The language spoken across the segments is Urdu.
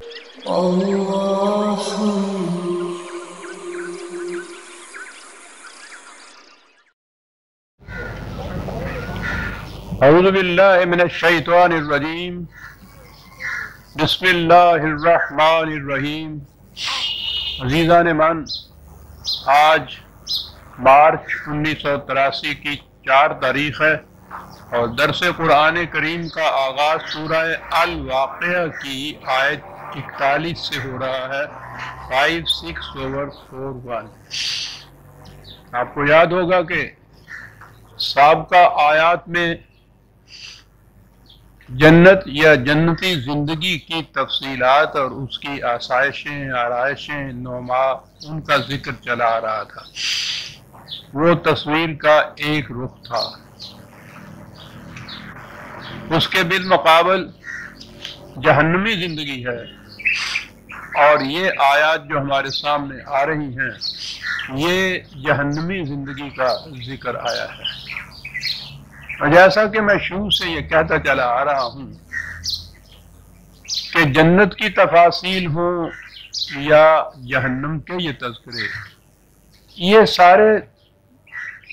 اللہ اعوذ باللہ من الشیطان الرجیم بسم اللہ الرحمن الرحیم۔ عزیزان من، آج مارچ 1983 کی 4 تاریخ ہے اور درس قرآن کریم کا آغاز سورہ الواقعہ کی آیت 41 سے ہو رہا ہے، 56/41۔ آپ کو یاد ہوگا کہ سابقہ آیات میں جنت یا جنتی زندگی کی تفصیلات اور اس کی آسائشیں، آرائشیں، نعما، ان کا ذکر چلا آ رہا تھا۔ وہ تصویر کا ایک رخ تھا۔ اس کے بالمقابل جہنمی زندگی ہے، اور یہ آیات جو ہمارے سامنے آ رہی ہیں یہ جہنمی زندگی کا ذکر آیا ہے۔ اور جیسا کہ میں شروع سے یہ کہتا چلا آ رہا ہوں کہ جنت کی تفاصیل ہوں یا جہنم کے یہ تذکرے، یہ سارے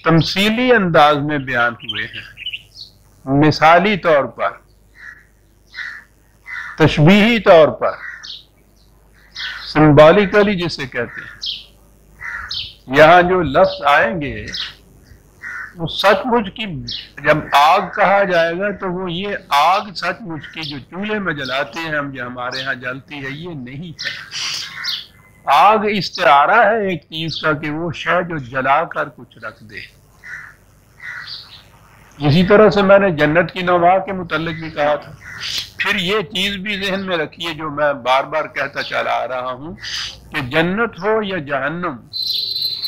تمثیلی انداز میں بیان ہوئے ہیں، مثالی طور پر، تشبیہی طور پر، سمبولیکلی جسے کہتے ہیں۔ یہاں جو لفظ آئیں گے وہ سچ مچ کی، جب آگ کہا جائے گا تو وہ یہ آگ سچ مچ کی جو چولہے میں جلاتے ہیں ہم، جو ہمارے ہاں جلتی ہے، یہ نہیں ہے۔ آگ استعارہ ہے ایک چیز کا کہ وہ شے جو جلا کر کچھ رکھ دے۔ اسی طرح سے میں نے جنت کی نوع کے متعلق بھی کہا تھا۔ پھر یہ چیز بھی ذہن میں رکھیے جو میں بار بار کہتا چلا آ رہا ہوں کہ جنت ہو یا جہنم،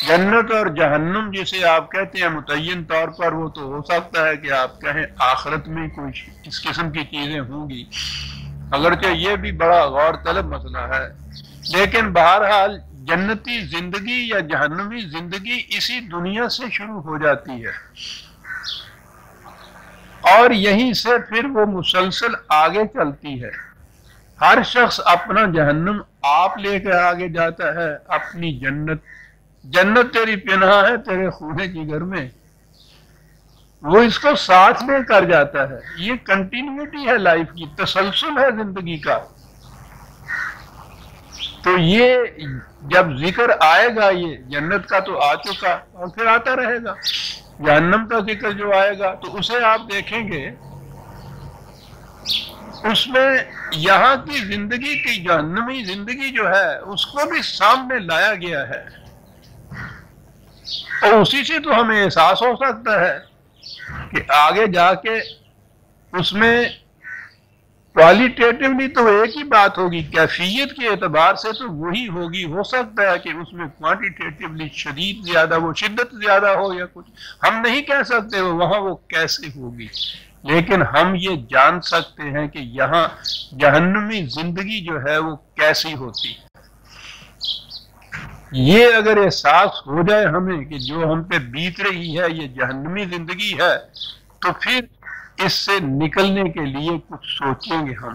جنت اور جہنم جسے آپ کہتے ہیں متعین طور پر، وہ تو ہو سکتا ہے کہ آپ کہیں آخرت میں کوئی اس قسم کی چیزیں ہوں گی، اگرچہ یہ بھی بڑا غور طلب مسئلہ ہے، لیکن بہرحال جنتی زندگی یا جہنمی زندگی اسی دنیا سے شروع ہو جاتی ہے، اور یہیں سے پھر وہ مسلسل آگے چلتی ہے۔ ہر شخص اپنا جہنم آپ لے کے آگے جاتا ہے، اپنی جنت، جنت تیری پناہ ہے تیرے خون جگر میں، وہ اس کو ساتھ لے کر جاتا ہے۔ یہ کنٹینیوٹی ہے لائف کی، تسلسل ہے زندگی کا۔ تو یہ جب ذکر آئے گا، یہ جنت کا تو آ چکا اور پھر آتا رہے گا، جہنم کا ذکر جو آئے گا تو اسے آپ دیکھیں گے اس میں یہاں کی زندگی کی جہنمی زندگی جو ہے اس کو بھی سامنے لایا گیا ہے، اور اسی سے تو ہمیں احساس ہو سکتا ہے کہ آگے جا کے اس میں کوالیٹیٹیولی تو ایک ہی بات ہوگی، کیفیت کے اعتبار سے تو وہی ہوگی۔ ہو سکتا ہے کہ اس میں کوانٹیٹیولی شدید زیادہ، وہ شدت زیادہ ہو یا کچھ، ہم نہیں کہہ سکتے وہاں وہ کیسے ہوگی، لیکن ہم یہ جان سکتے ہیں کہ یہاں جہنمی زندگی جو ہے وہ کیسی ہوتی ہے۔ یہ اگر احساس ہو جائے ہمیں کہ جو ہم پہ بیت رہی ہے یہ جہنمی زندگی ہے، تو پھر اس سے نکلنے کے لیے کچھ سوچیں گے ہم۔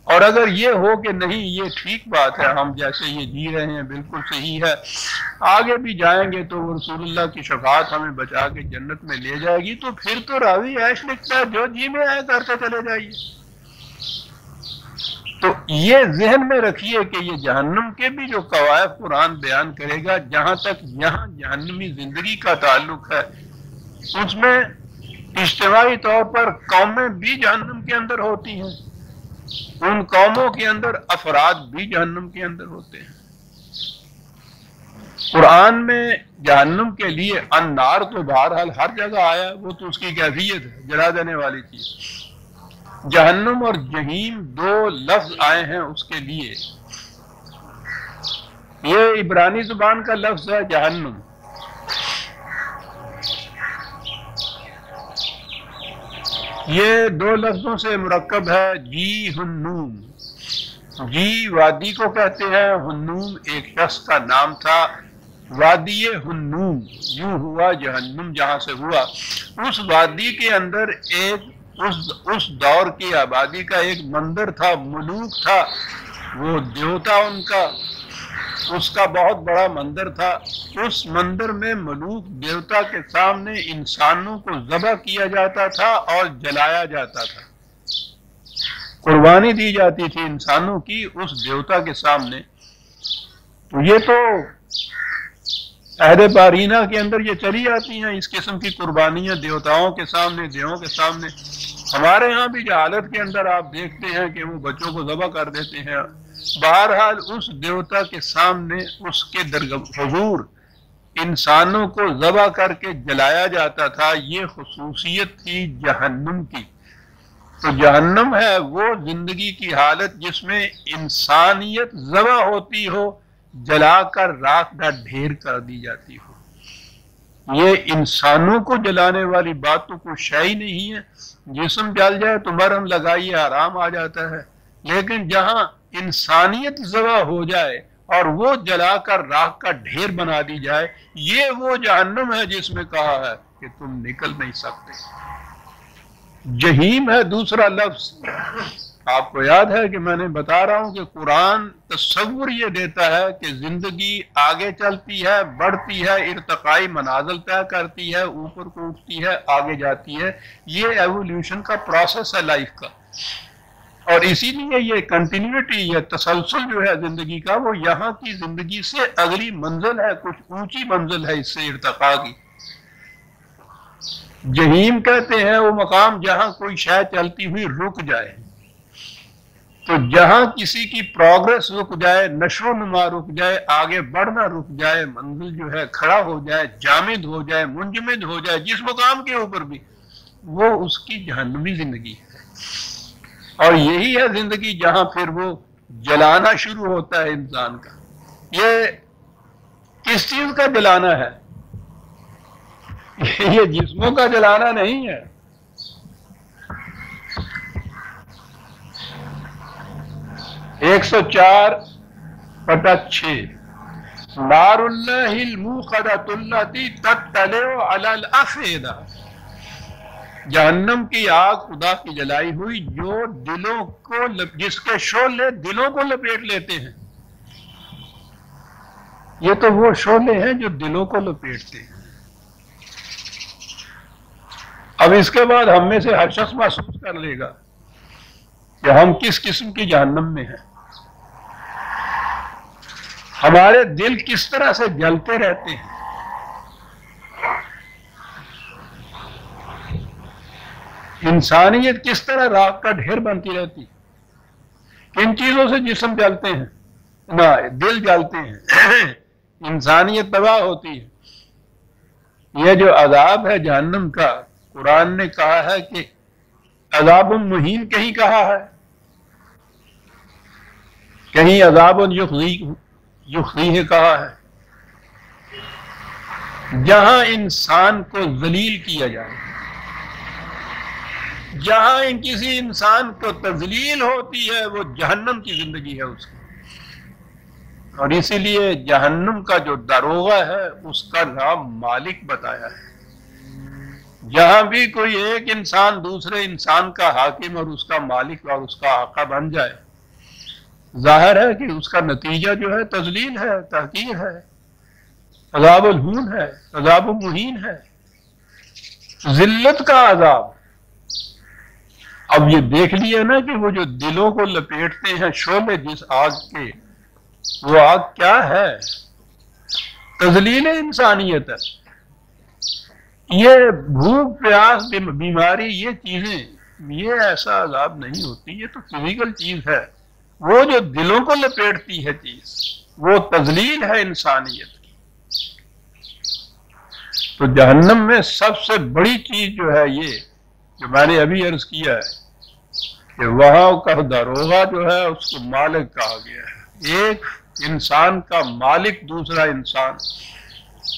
اور اگر یہ ہو کہ نہیں یہ ٹھیک بات ہے، ہم جیسے یہ جی رہے ہیں بالکل صحیح ہے، آگے بھی جائیں گے تو رسول اللہ کی شفاعت ہمیں بچا کے جنت میں لے جائے گی، تو پھر تو راوی عیش لکھتا ہے جو جی میں آئے کرتے چلے جائیے۔ تو یہ ذہن میں رکھیے کہ یہ جہنم کے بھی جو قواعد قرآن بیان کرے گا، جہاں تک یہاں جہنمی زندگی کا تعلق ہے، اس میں اجتماعی طور پر قومیں بھی جہنم کے اندر ہوتی ہیں، ان قوموں کے اندر افراد بھی جہنم کے اندر ہوتے ہیں۔ قرآن میں جہنم کے لیے النار تو بہرحال ہر جگہ آیا، وہ تو اس کی کیفیت ہے، جلا دینے والی چیز۔ جہنم اور جہیم 2 لفظ آئے ہیں اس کے لیے۔ یہ عبرانی زبان کا لفظ ہے جہنم، یہ 2 لفظوں سے مرکب ہے، جی ہنوم۔ جی وادی کو کہتے ہیں، ہنوم ایک شخص کا نام تھا، وادی ہنوم یوں ہوا جہنم جہاں سے ہوا۔ اس وادی کے اندر ایک اس دور کی آبادی کا ایک مندر تھا، ملوک تھا، وہ دیوتا ان کا، اس کا بہت بڑا مندر تھا، اس مندر میں ملوک دیوتا کے سامنے انسانوں کو ذبح کیا جاتا تھا اور جلایا جاتا تھا، قربانی دی جاتی تھی انسانوں کی اس دیوتا کے سامنے۔ تو یہ تو عہد بارینہ کے اندر یہ چلی آتی ہیں اس قسم کی قربانیاں دیوتاؤں کے سامنے، دیووں کے سامنے۔ ہمارے ہاں بھی جہالت کے اندر آپ دیکھتے ہیں کہ وہ بچوں کو ذبح کر دیتے ہیں۔ بہرحال اس دیوتا کے سامنے اس کے حضور انسانوں کو ذبح کر کے جلایا جاتا تھا۔ یہ خصوصیت تھی جہنم کی۔ تو جہنم ہے وہ زندگی کی حالت جس میں انسانیت ذبح ہوتی ہو، جلا کر راکھ کا ڈھیر کر دی جاتی ہو۔ یہ انسانوں کو جلانے والی بات تو کوئی شے ہی نہیں ہے۔ جسم جل جائے تو مرہم لگائیے آرام آ جاتا ہے، لیکن جہاں انسانیت ذبح ہو جائے اور وہ جلا کر راکھ کا ڈھیر بنا دی جائے، یہ وہ جہنم ہے جس میں کہا ہے کہ تم نکل نہیں سکتے۔ جہیم ہے دوسرا لفظ۔ آپ کو یاد ہے کہ میں نے بتا رہا ہوں کہ قرآن تصور یہ دیتا ہے کہ زندگی آگے چلتی ہے، بڑھتی ہے، ارتقائی منازل طے کرتی ہے، اوپر کو اٹھتی ہے، آگے جاتی ہے۔ یہ ایوولوشن کا پروسیس ہے لائف کا، اور اسی لیے یہ کنٹینیوٹی، یہ تسلسل جو ہے زندگی کا، وہ یہاں کی زندگی سے اگلی منزل ہے، کچھ اونچی منزل ہے اس سے ارتقاء کی۔ جہیم کہتے ہیں وہ مقام جہاں کوئی شے چلتی ہوئی رک جائے۔ تو جہاں کسی کی پروگرس رک جائے، نشو و نما رک جائے، آگے بڑھنا رک جائے، منزل جو ہے کھڑا ہو جائے، جامد ہو جائے، منجمد ہو جائے، جس مقام کے اوپر بھی، وہ اس کی جہنمی زندگی ہے۔ اور یہی ہے زندگی جہاں پھر وہ جلانا شروع ہوتا ہے انسان کا۔ یہ کس چیز کا جلانا ہے؟ یہ جسموں کا جلانا نہیں ہے۔ ایک 104/6 نار اللہ الموقدۃ التی تطلع علی الافئدہ، جہنم کی آگ خدا کی جلائی ہوئی جو دلوں کو جس کے شعلے دلوں کو لپیٹ لیتے ہیں۔ یہ تو وہ شعلے ہیں جو دلوں کو لپیٹتے ہیں۔ اب اس کے بعد ہم میں سے ہر شخص محسوس کر لے گا کہ ہم کس قسم کی جہنم میں ہیں۔ ہمارے دل کس طرح سے جلتے رہتے ہیں، انسانیت کس طرح راکھ کا ڈھیر بنتی رہتی، کن چیزوں سے جسم جلتے ہیں، نہ دل جلتے ہیں، انسانیت تباہ ہوتی ہے۔ یہ جو عذاب ہے جہنم کا، قرآن نے کہا ہے کہ عذاب مہین کہیں کہا ہے، کہیں عذاب یخزیہ کہا ہے۔ جہاں انسان کو ذلیل کیا جائے، جہاں کسی انسان کو تذلیل ہوتی ہے، وہ جہنم کی زندگی ہے اس کی۔ اور اسی لیے جہنم کا جو داروغہ ہے اس کا نام مالک بتایا ہے۔ جہاں بھی کوئی ایک انسان دوسرے انسان کا حاکم اور اس کا مالک اور اس کا آقا بن جائے، ظاہر ہے کہ اس کا نتیجہ جو ہے تذلیل ہے، تحقیر ہے، عذاب الہون ہے، عذاب مہین ہے، ذلت کا عذاب۔ اب یہ دیکھ لیا نا کہ وہ جو دلوں کو لپیٹتے ہیں شعلے جس آگ کے، وہ آگ کیا ہے؟ تذلیل انسانیت ہے۔ یہ بھوک پیاس بیماری، یہ چیزیں، یہ ایسا عذاب نہیں ہوتی، یہ تو فزیکل چیز ہے۔ وہ جو دلوں کو لپیٹتی ہے چیز، وہ تذلیل ہے انسانیت کی۔ تو جہنم میں سب سے بڑی چیز جو ہے یہ جو میں نے ابھی عرض کیا ہے کہ وہاں کا داروغہ جو ہے اس کو مالک کہا گیا ہے۔ ایک انسان کا مالک دوسرا انسان،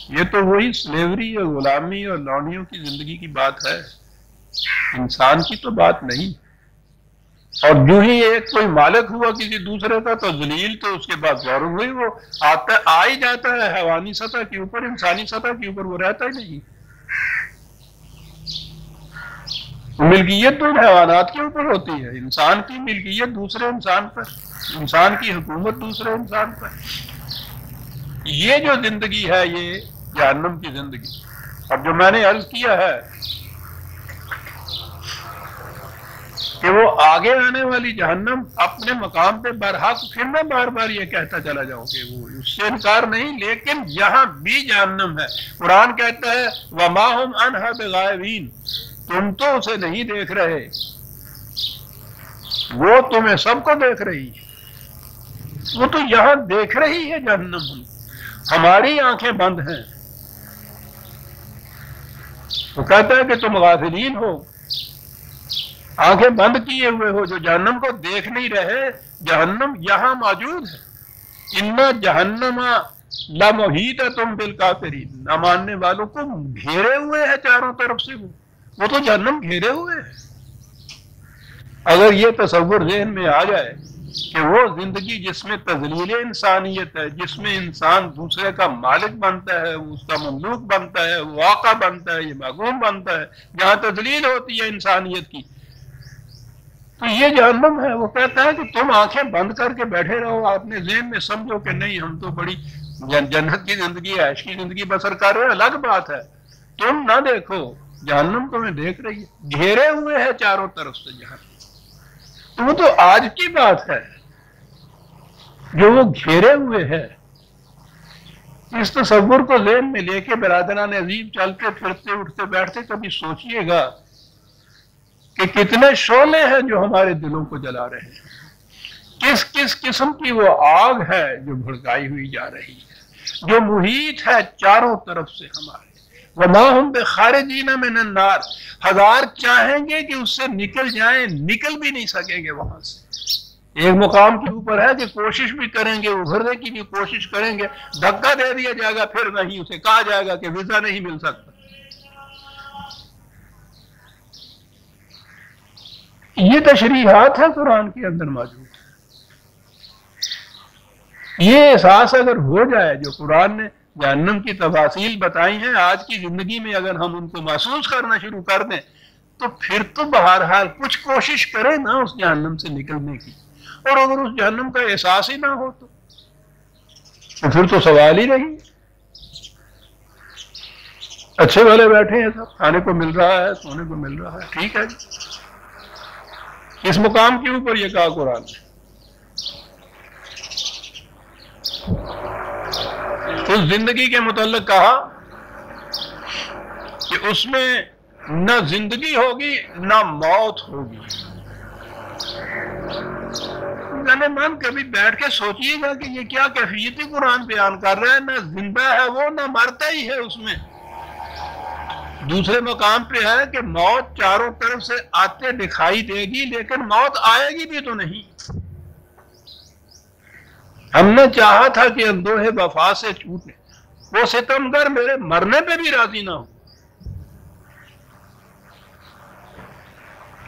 یہ تو وہی سلیوری اور غلامی اور لونڈیوں کی زندگی کی بات ہے، انسان کی تو بات نہیں۔ اور جو ہی ایک کوئی مالک ہوا کسی دوسرے کا تو ذلیل، تو اس کے بعد فوراً ہوئی وہ آ ہی جاتا ہے حیوانی سطح کے اوپر، انسانی سطح کے اوپر وہ رہتا ہی نہیں۔ ملکیت تو حیوانات کے اوپر ہوتی ہے، انسان کی ملکیت دوسرے انسان پر۔ انسان کی حکومت دوسرے انسان پر. یہ جو زندگی ہے یہ جہنم کی زندگی. اب جو میں نے عرض کیا ہے کہ وہ آگے آنے والی جہنم اپنے مقام پہ برحق، پھر میں بار بار یہ کہتا چلا جاؤں کہ وہ اس سے انکار نہیں، لیکن یہاں بھی جہنم ہے. قرآن کہتا ہے وَمَا هُمْ عَنْهَا بِغَائِبِينَ، تم تو اسے نہیں دیکھ رہے، وہ تمہیں سب کو دیکھ رہی ہے. وہ تو یہاں دیکھ رہی ہے جہنم، ہماری آنکھیں بند ہیں. وہ کہتا ہے کہ تم غافلین ہو، آنکھیں بند کیے ہوئے ہو، جو جہنم کو دیکھ نہیں رہے. جہنم یہاں موجود ہے. اِنَّ جَهَنَّمَ لَمُحِيطَةٌ بِالْكَافِرِينَ، نہ ماننے والوں کو گھیرے ہوئے ہے چاروں طرف سے. وہ تو جہنم گھیرے ہوئے ہے. اگر یہ تصور ذہن میں آ جائے کہ وہ زندگی جس میں تذلیل انسانیت ہے، جس میں انسان دوسرے کا مالک بنتا ہے، اس کا مملوک بنتا ہے، واقع بنتا ہے، یہ محکوم بنتا ہے، جہاں تذلیل ہوتی ہے انسانیت کی، تو یہ جہنم ہے. وہ کہتا ہے کہ تم آنکھیں بند کر کے بیٹھے رہو، اپنے ذہن میں سمجھو کہ نہیں ہم تو بڑی جنت کی زندگی، عیش کی زندگی بسر کر رہے ہیں. الگ بات ہے، تم نہ دیکھو، جہنم تمہیں دیکھ رہی ہے، گھیرے ہوئے ہے چاروں طرف سے جہنم. تو وہ تو آج کی بات ہے جو وہ گھیرے ہوئے ہے. اس تصور کو ذہن میں لے کے برادران عزیز چلتے پھرتے اٹھتے بیٹھتے کبھی سوچئے گا کہ کتنے شعلے ہیں جو ہمارے دلوں کو جلا رہے ہیں، کس کس قسم کی وہ آگ ہے جو بھڑکائی ہوئی جا رہی ہے، جو محیط ہے چاروں طرف سے ہمارے. وَمَا هُمْ بِخَارِجِينَ مِنَ النَّارِ، ہزار چاہیں گے کہ اس سے نکل جائیں، نکل بھی نہیں سکیں گے وہاں سے. ایک مقام کے اوپر ہے کہ کوشش بھی کریں گے، ابھرنے کی بھی کوشش کریں گے، دھکا دے دیا جائے گا، پھر نہیں، اسے کہا جائے گا کہ ویزا نہیں مل سکتا. یہ تشریحات ہے قرآن کے اندر موجود. یہ احساس اگر ہو جائے جو قرآن نے جہنم کی تفاصیل بتائی ہیں، آج کی زندگی میں اگر ہم ان کو محسوس کرنا شروع کر دیں تو پھر تو بہرحال کچھ کوشش کریں نا اس جہنم سے نکلنے کی. اور اگر اس جہنم کا احساس ہی نہ ہو تو پھر تو سوال ہی نہیں. اچھے والے بیٹھے ہیں، سب کھانے کو مل رہا ہے، سونے کو مل رہا ہے، ٹھیک ہے جی. اس مقام کے اوپر یہ کہا قرآن نے. اس زندگی کے متعلق کہا کہ اس میں نہ زندگی ہوگی نہ موت ہوگی. میں من کبھی بیٹھ کے سوچیے گا کہ یہ کیا کیفیتی قرآن بیان کر رہا ہے. نہ زندہ ہے وہ، نہ مرتا ہی ہے اس میں. دوسرے مقام پہ ہے کہ موت چاروں طرف سے آتے دکھائی دے گی، لیکن موت آئے گی بھی تو نہیں. ہم نے چاہا تھا کہ اندوہ وفا سے چھوٹے، وہ ستمگر میرے مرنے پہ بھی راضی نہ ہو.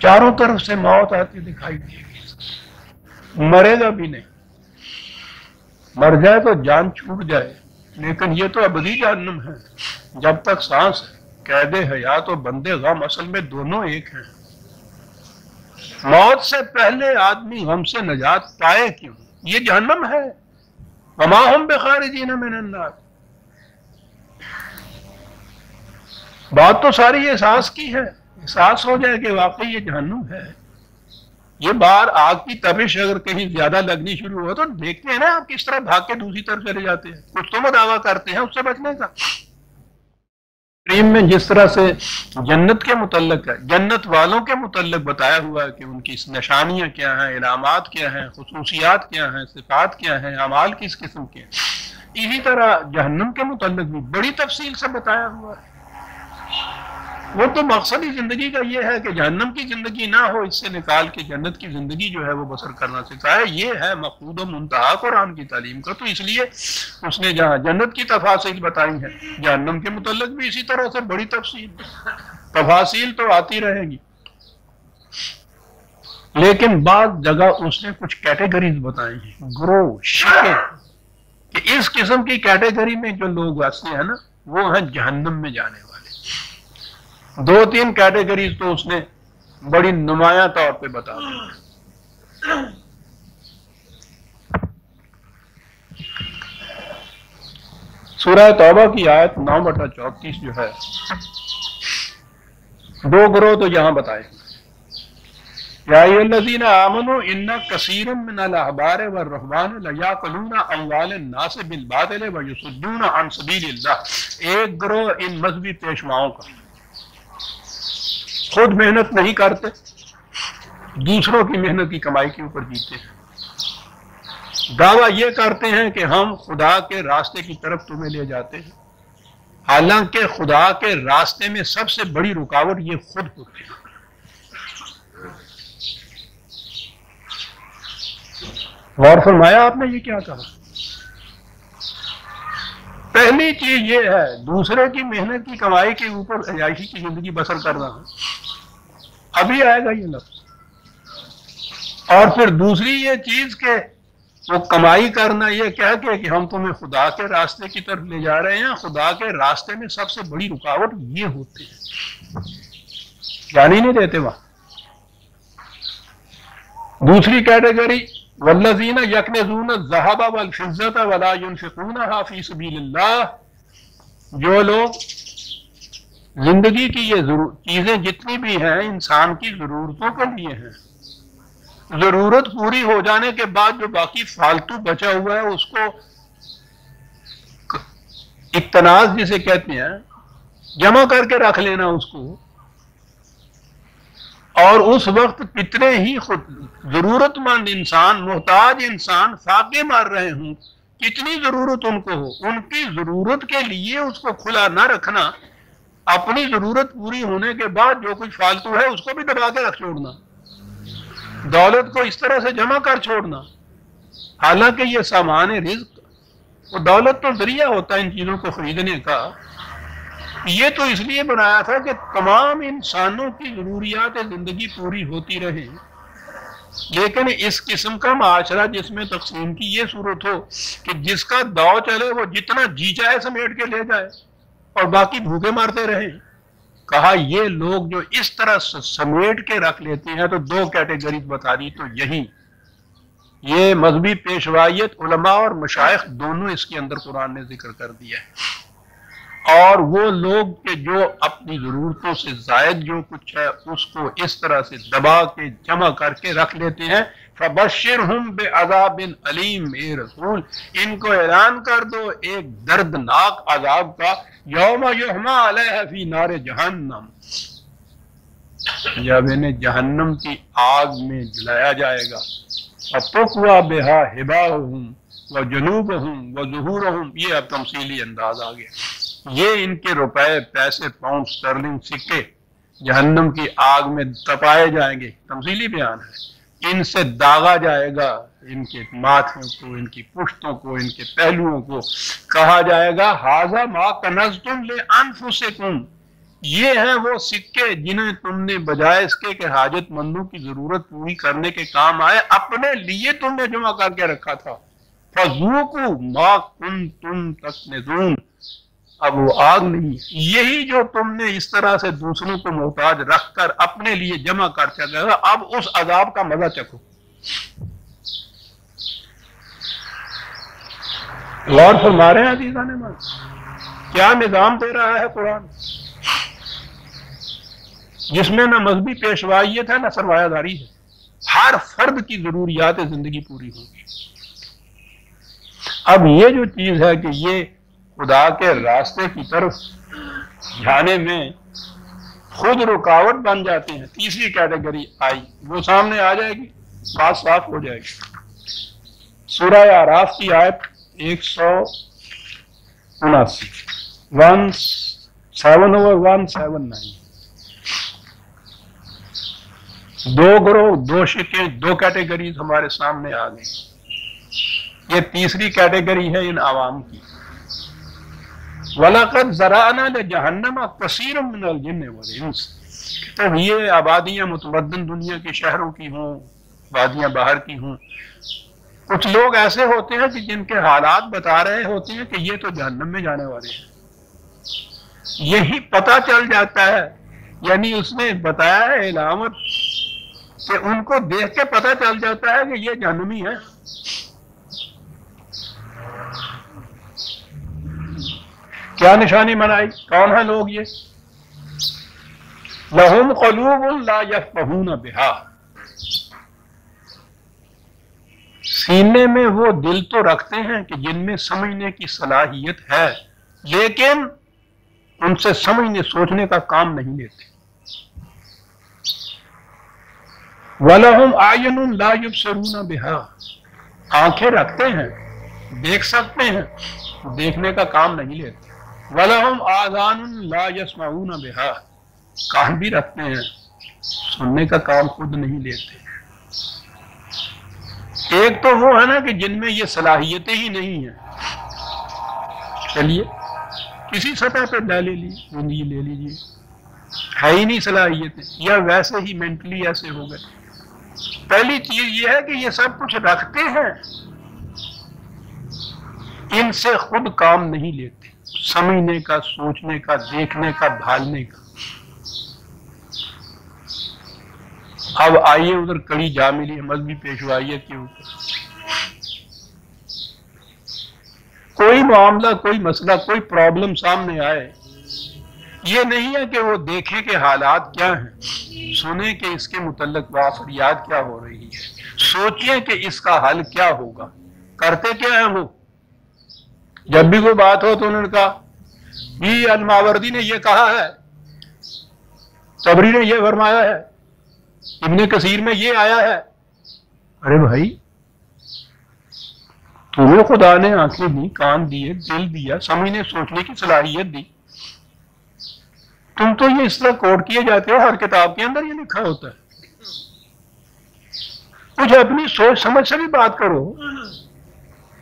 چاروں طرف سے موت آتی دکھائی دے گی، مرے گا بھی نہیں. مر جائے تو جان چھوٹ جائے، لیکن یہ تو ابدی جہنم ہے. جب تک سانس ہے، قید حیات اور بندے غم اصل میں دونوں ایک ہیں. موت سے پہلے آدمی غم سے نجات پائے کیوں؟ یہ جہنم ہے. وما ہم بخارجین من النار. بات تو ساری احساس کی ہے. احساس ہو جائے کہ واقعی یہ جہنم ہے. یہ بار آگ کی تپش اگر کہیں زیادہ لگنی شروع ہو تو دیکھتے ہیں نا آپ کس طرح بھاگ کے دوسری طرف چلے جاتے ہیں. کچھ تو دعویٰ کرتے ہیں اس سے بچنے کا. کریم میں جس طرح سے جنت کے متعلق ہے، جنت والوں کے متعلق بتایا ہوا ہے کہ ان کی نشانیاں کیا ہیں، علامات کیا ہیں، خصوصیات کیا ہیں، صفات کیا ہیں، اعمال کس قسم کے ہیں، اسی طرح جہنم کے متعلق بھی بڑی تفصیل سے بتایا ہوا ہے. وہ تو مقصد ہی زندگی کا یہ ہے کہ جہنم کی زندگی نہ ہو، اس سے نکال کے جنت کی زندگی جو ہے وہ بسر کرنا سکھائے. یہ ہے مقصود و منتہا قرآن کی تعلیم کا. تو اس لیے اس نے جہاں جنت کی تفاصیل بتائی ہیں، جہنم کے متعلق بھی اسی طرح سے بڑی تفاصیل تو آتی رہے گی. لیکن بعض جگہ اس نے کچھ کیٹیگریز بتائی ہیں، گروہ، شکے، کہ اس قسم کی کیٹیگری میں جو لوگ واسطے ہیں نا وہ ہیں جہنم میں جانے والے. دو تین کیٹیگریز تو اس نے بڑی نمایاں طور پہ بتا دی. سورہ توبہ کی آیت 9/34 جو ہے، دو گروہ تو یہاں بتائے، یا ایھا الذین آمنوا ان کثیر من الاحبار والرہبان لیاکلون اموال الناس بالباطل ویصدون عن سبیل اللہ۔ ایک گروہ ان مذہبی پیشواؤں کا خود محنت نہیں کرتے، دوسروں کی محنت کی کمائی کے اوپر جیتے ہیں، دعویٰ یہ کرتے ہیں کہ ہم خدا کے راستے کی طرف تمہیں لے جاتے ہیں، حالانکہ خدا کے راستے میں سب سے بڑی رکاوٹ یہ خود ہوتی ہے۔ غور فرمایا آپ نے یہ کیا کہا؟ پہلی چیز یہ ہے دوسرے کی محنت کی کمائی کے اوپر عیاشی کی زندگی بسر کرنا ہے، ابھی آئے گا یہ لفظ، اور پھر دوسری یہ چیز کہ وہ کمائی کرنا یہ کہہ کے کہ ہم تمہیں خدا کے راستے کی طرف لے جا رہے ہیں، خدا کے راستے میں سب سے بڑی رکاوٹ یہ ہوتی ہے، جانی نہیں دیتے وہاں۔ دوسری کیٹیگری والذین یکنزون الذھب والفضة ولا ينفقونها فی سبیل اللہ، جو لوگ زندگی کی یہ چیزیں جتنی بھی ہیں انسان کی ضرورتوں کے لیے ہیں، ضرورت پوری ہو جانے کے بعد جو باقی فالتو بچا ہوا ہے اس کو اقتناز جسے کہتے ہیں جمع کر کے رکھ لینا اس کو، اور اس وقت کتنے ہی خود ضرورت مند انسان، محتاج انسان فاقے مار رہے ہوں، کتنی ضرورت ان کو ہو، ان کی ضرورت کے لیے اس کو کھلا نہ رکھنا، اپنی ضرورت پوری ہونے کے بعد جو کچھ فالتو ہے اس کو بھی دبا کے رکھ چھوڑنا، دولت کو اس طرح سے جمع کر چھوڑنا، حالانکہ یہ سامان رزق، وہ دولت تو ذریعہ ہوتا ہے ان چیزوں کو خریدنے کا، یہ تو اس لیے بنایا تھا کہ تمام انسانوں کی ضروریات زندگی پوری ہوتی رہے، لیکن اس قسم کا معاشرہ جس میں تقسیم کی یہ صورت ہو کہ جس کا داؤ چلے وہ جتنا جی چاہے سمیٹ کے لے جائے اور باقی بھوکے مارتے رہیں، کہا یہ لوگ جو اس طرح سمیٹ کے رکھ لیتے ہیں تو دو کیٹیگریز بتا دی، تو یہی یہ مذہبی پیشوائیت، علماء اور مشائخ دونوں اس کے اندر قرآن نے ذکر کر دیا ہے، اور وہ لوگ کہ جو اپنی ضرورتوں سے زائد جو کچھ ہے اس کو اس طرح سے دبا کے جمع کر کے رکھ لیتے ہیں، فَبَشِّرْهُمْ بِعَذَابٍ عَلِيمٍ، اے رسول ان کو اعلان کر دو ایک دردناک عذاب کا، یوم یحمى علیہ فی نار جہنم، جب انہیں جہنم کی آگ میں جلایا جائے گا، فَتُقْوَى بِهَا حِبَاؤُهُمْ وَجُنُوبُهُمْ وَظُهُورُهُمْ، یہ اب تمثیلی انداز آ گیا، یہ ان کے روپے، پیسے، پاؤنڈ، سٹرلنگ، سکے جہنم کی آگ میں تپائے جائیں گے، تمثیلی بیان ہے، ان سے داغا جائے گا ان کے ماتھوں کو، ان کی پشتوں کو، ان کے پہلوؤں کو، کہا جائے گا ھذا ما کنزتم لانفسکم، یہ ہیں وہ سکے جنہیں تم نے بجائے اس کے کہ حاجت مندوں کی ضرورت پوری کرنے کے کام آئے اپنے لیے تم نے جمع کر کے رکھا تھا، فذوقوا ما کنتم تکنزون، اب وہ آگ نہیں، یہی جو تم نے اس طرح سے دوسروں کو محتاج رکھ کر اپنے لیے جمع کر چکا، اب اس عذاب کا مزہ چکھو۔ غور فرما رہے ہیں عزیزان من، کیا نظام دے رہا ہے قرآن، جس میں نہ مذہبی پیشوائیت ہے نہ سرمایہ داری ہے، ہر فرد کی ضروریات زندگی پوری ہوگی۔ اب یہ جو چیز ہے کہ یہ خدا کے راستے کی طرف جانے میں خود رکاوٹ بن جاتے ہیں، تیسری کیٹیگری آئی، وہ سامنے آ جائے گی، بات صاف ہو جائے گی۔ سورہ اعراف کی آیت 179 179، دو گروہ، دو شکیں، دو کیٹیگریز ہمارے سامنے آ گئی، یہ تیسری کیٹیگری ہے ان عوام کی۔ وَلَقَدْ ذَرَأْنَا لِجَهَنَّمَ كَثِيرًا مِنَ الْجِنِّ وَالْإِنسِ، تو یہ آبادیاں متمدن دنیا کی شہروں کی ہوں، وادیاں باہر کی ہوں، کچھ لوگ ایسے ہوتے ہیں کہ جن کے حالات بتا رہے ہوتے ہیں کہ یہ تو جہنم میں جانے والے ہیں، یہی پتہ چل جاتا ہے، یعنی اس نے بتایا ہے علامت کہ ان کو دیکھ کے پتہ چل جاتا ہے کہ یہ جہنمی ہے۔ کیا نشانی بنائی؟ کون ہے لوگ یہ؟ لہم قلوب لا یفقہون بہا، سینے میں وہ دل تو رکھتے ہیں کہ جن میں سمجھنے کی صلاحیت ہے، لیکن ان سے سمجھنے سوچنے کا کام نہیں لیتے۔ وَلَهُمْ أَعْيُنٌ لَا يُبْصِرُونَ بِهَا، آنکھیں رکھتے ہیں، دیکھ سکتے ہیں، دیکھنے کا کام نہیں لیتے۔ وَلَهُمْ آذَانٌ لَا يَسْمَعُونَ بِهَا، کان بھی رکھتے ہیں، سننے کا کام خود نہیں لیتے۔ ایک تو وہ ہے نا کہ جن میں یہ صلاحیتیں ہی نہیں ہیں، چلیے کسی سطح پہ لے لیجیے، لے لیجیے، ہے ہی نہیں صلاحیتیں، یا ویسے ہی مینٹلی ایسے ہو گئے۔ پہلی چیز یہ ہے کہ یہ سب کچھ رکھتے ہیں، ان سے خود کام نہیں لیتے، سمجھنے کا، سوچنے کا، دیکھنے کا، بھالنے کا۔ اب آئیے ادھر کڑی جا ملی ہے مذہبی پیشوائیت کے اوپر۔ کوئی معاملہ، کوئی مسئلہ، کوئی پرابلم سامنے آئے، یہ نہیں ہے کہ وہ دیکھیں کہ حالات کیا ہیں، سنیں کہ اس کے متعلق فریاد کیا ہو رہی ہے، سوچیں کہ اس کا حل کیا ہوگا۔ کرتے کیا ہیں وہ؟ جب بھی کوئی بات ہو تو انہوں نے کہا یہ الماوردی نے یہ کہا ہے، طبری نے یہ فرمایا ہے، ابن کثیر میں یہ آیا ہے۔ ارے بھائی، تمہیں خدا نے آنکھیں دی، کان دیے، دل دیا، سمجھنے سوچنے کی صلاحیت دی، تم تو یہ اس طرح کوٹ کیے جاتے ہو، ہر کتاب کے اندر یہ لکھا ہوتا ہے۔ کچھ اپنی سوچ سمجھ سے بھی بات کرو۔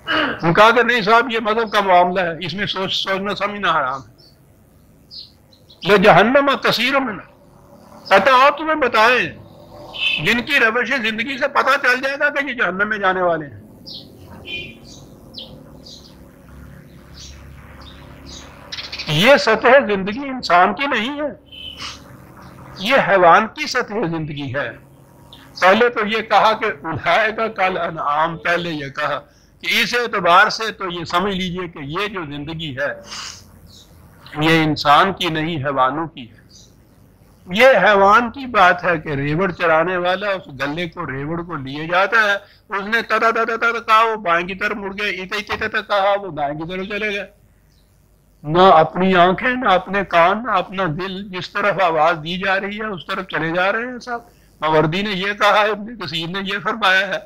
کہا کہ نہیں صاحب یہ مذہب کا معاملہ ہے، اس میں سوچنا سمجھنا حرام ہے۔ لجہنم کثیر من، کہتا اور تمہیں بتائیں جن کی روش زندگی سے پتہ چل جائے گا کہ یہ جہنم میں جانے والے ہیں۔ یہ سطح زندگی انسان کی نہیں ہے، یہ حیوان کی سطح زندگی ہے۔ پہلے تو یہ کہا کہ اولئک کالانعام، پہلے یہ کہا کہ اس اعتبار سے تو یہ سمجھ لیجئے کہ یہ جو زندگی ہے یہ انسان کی نہیں، حیوانوں کی ہے۔ یہ حیوان کی بات ہے کہ ریوڑ چرانے والا اس گلے کو، ریوڑ کو لیے جاتا ہے، اس نے تا کہا وہ بائیں کی طرف مڑ گئے، ایتا کہا وہ دائیں کی طرف چلے گئے۔ نہ اپنی آنکھیں، نہ اپنے کان، نہ اپنا دل، جس طرف آواز دی جا رہی ہے اس طرف چلے جا رہے ہیں صاحب۔ ماوردی نے یہ کہا ہے، ابن کثیر نے یہ فرمایا ہے،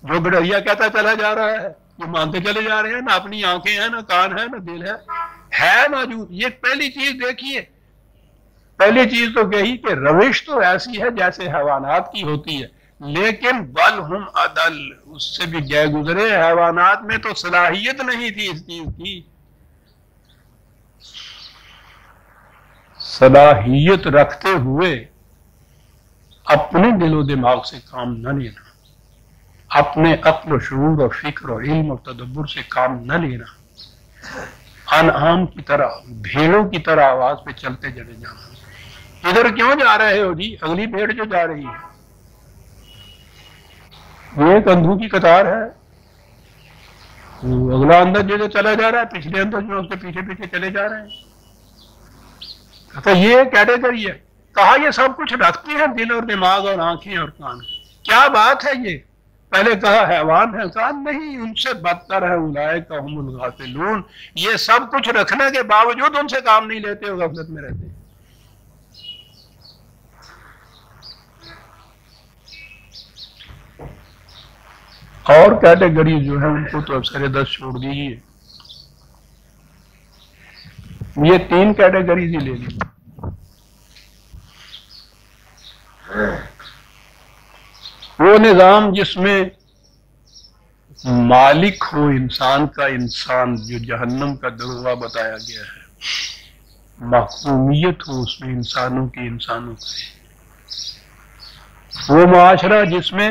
جو گڈریا کہتا چلا جا رہا ہے، یہ مانتے چلے جا رہے ہیں، نہ اپنی آنکھیں ہیں، نہ کان ہے، نہ دل ہے موجود۔ یہ پہلی چیز دیکھیے، پہلی چیز تو کہی کہ روش تو ایسی ہے جیسے حیوانات کی ہوتی ہے، لیکن بل ہم عدل، اس سے بھی گئے گزرے۔ حیوانات میں تو صلاحیت نہیں تھی اس چیز کی۔ صلاحیت رکھتے ہوئے اپنے دل و دماغ سے کام نہ لینا، اپنے عقل و شعور اور فکر اور علم اور تدبر سے کام نہ لینا، انعام کی طرح، بھیڑوں کی طرح آواز پہ چلتے چلے جانا۔ ادھر کیوں جا رہے ہو جی؟ اگلی بھیڑ جو جا رہی ہے، وہ ایک اندھوں کی قطار ہے، اگلا اندر جو چلا جا رہا ہے، پچھلے اندر جو اس کے پیچھے پیچھے چلے جا رہے ہیں۔ کہتا یہ کیٹیگری ہے، کہا یہ سب کچھ رکھتے ہیں، دل اور دماغ اور آنکھیں اور کان۔ کیا بات ہے یہ؟ پہلے کہا حیوان ہے، کہا نہیں، ان سے بدتر ہے اولئک هم الغافلون، یہ سب کچھ رکھنے کے باوجود ان سے کام نہیں لیتے، وہ غفلت میں رہتے ہیں۔ اور کیٹیگری جو ہے ان کو تو افسر دست چھوڑ دیجیے، یہ 3 کیٹیگریز ہی لے لیجیے۔ وہ نظام جس میں مالک ہو انسان کا، انسان جو جہنم کا دروازہ بتایا گیا ہے، محکومیت ہو اس میں انسانوں کی، انسانوں کی۔ وہ معاشرہ جس میں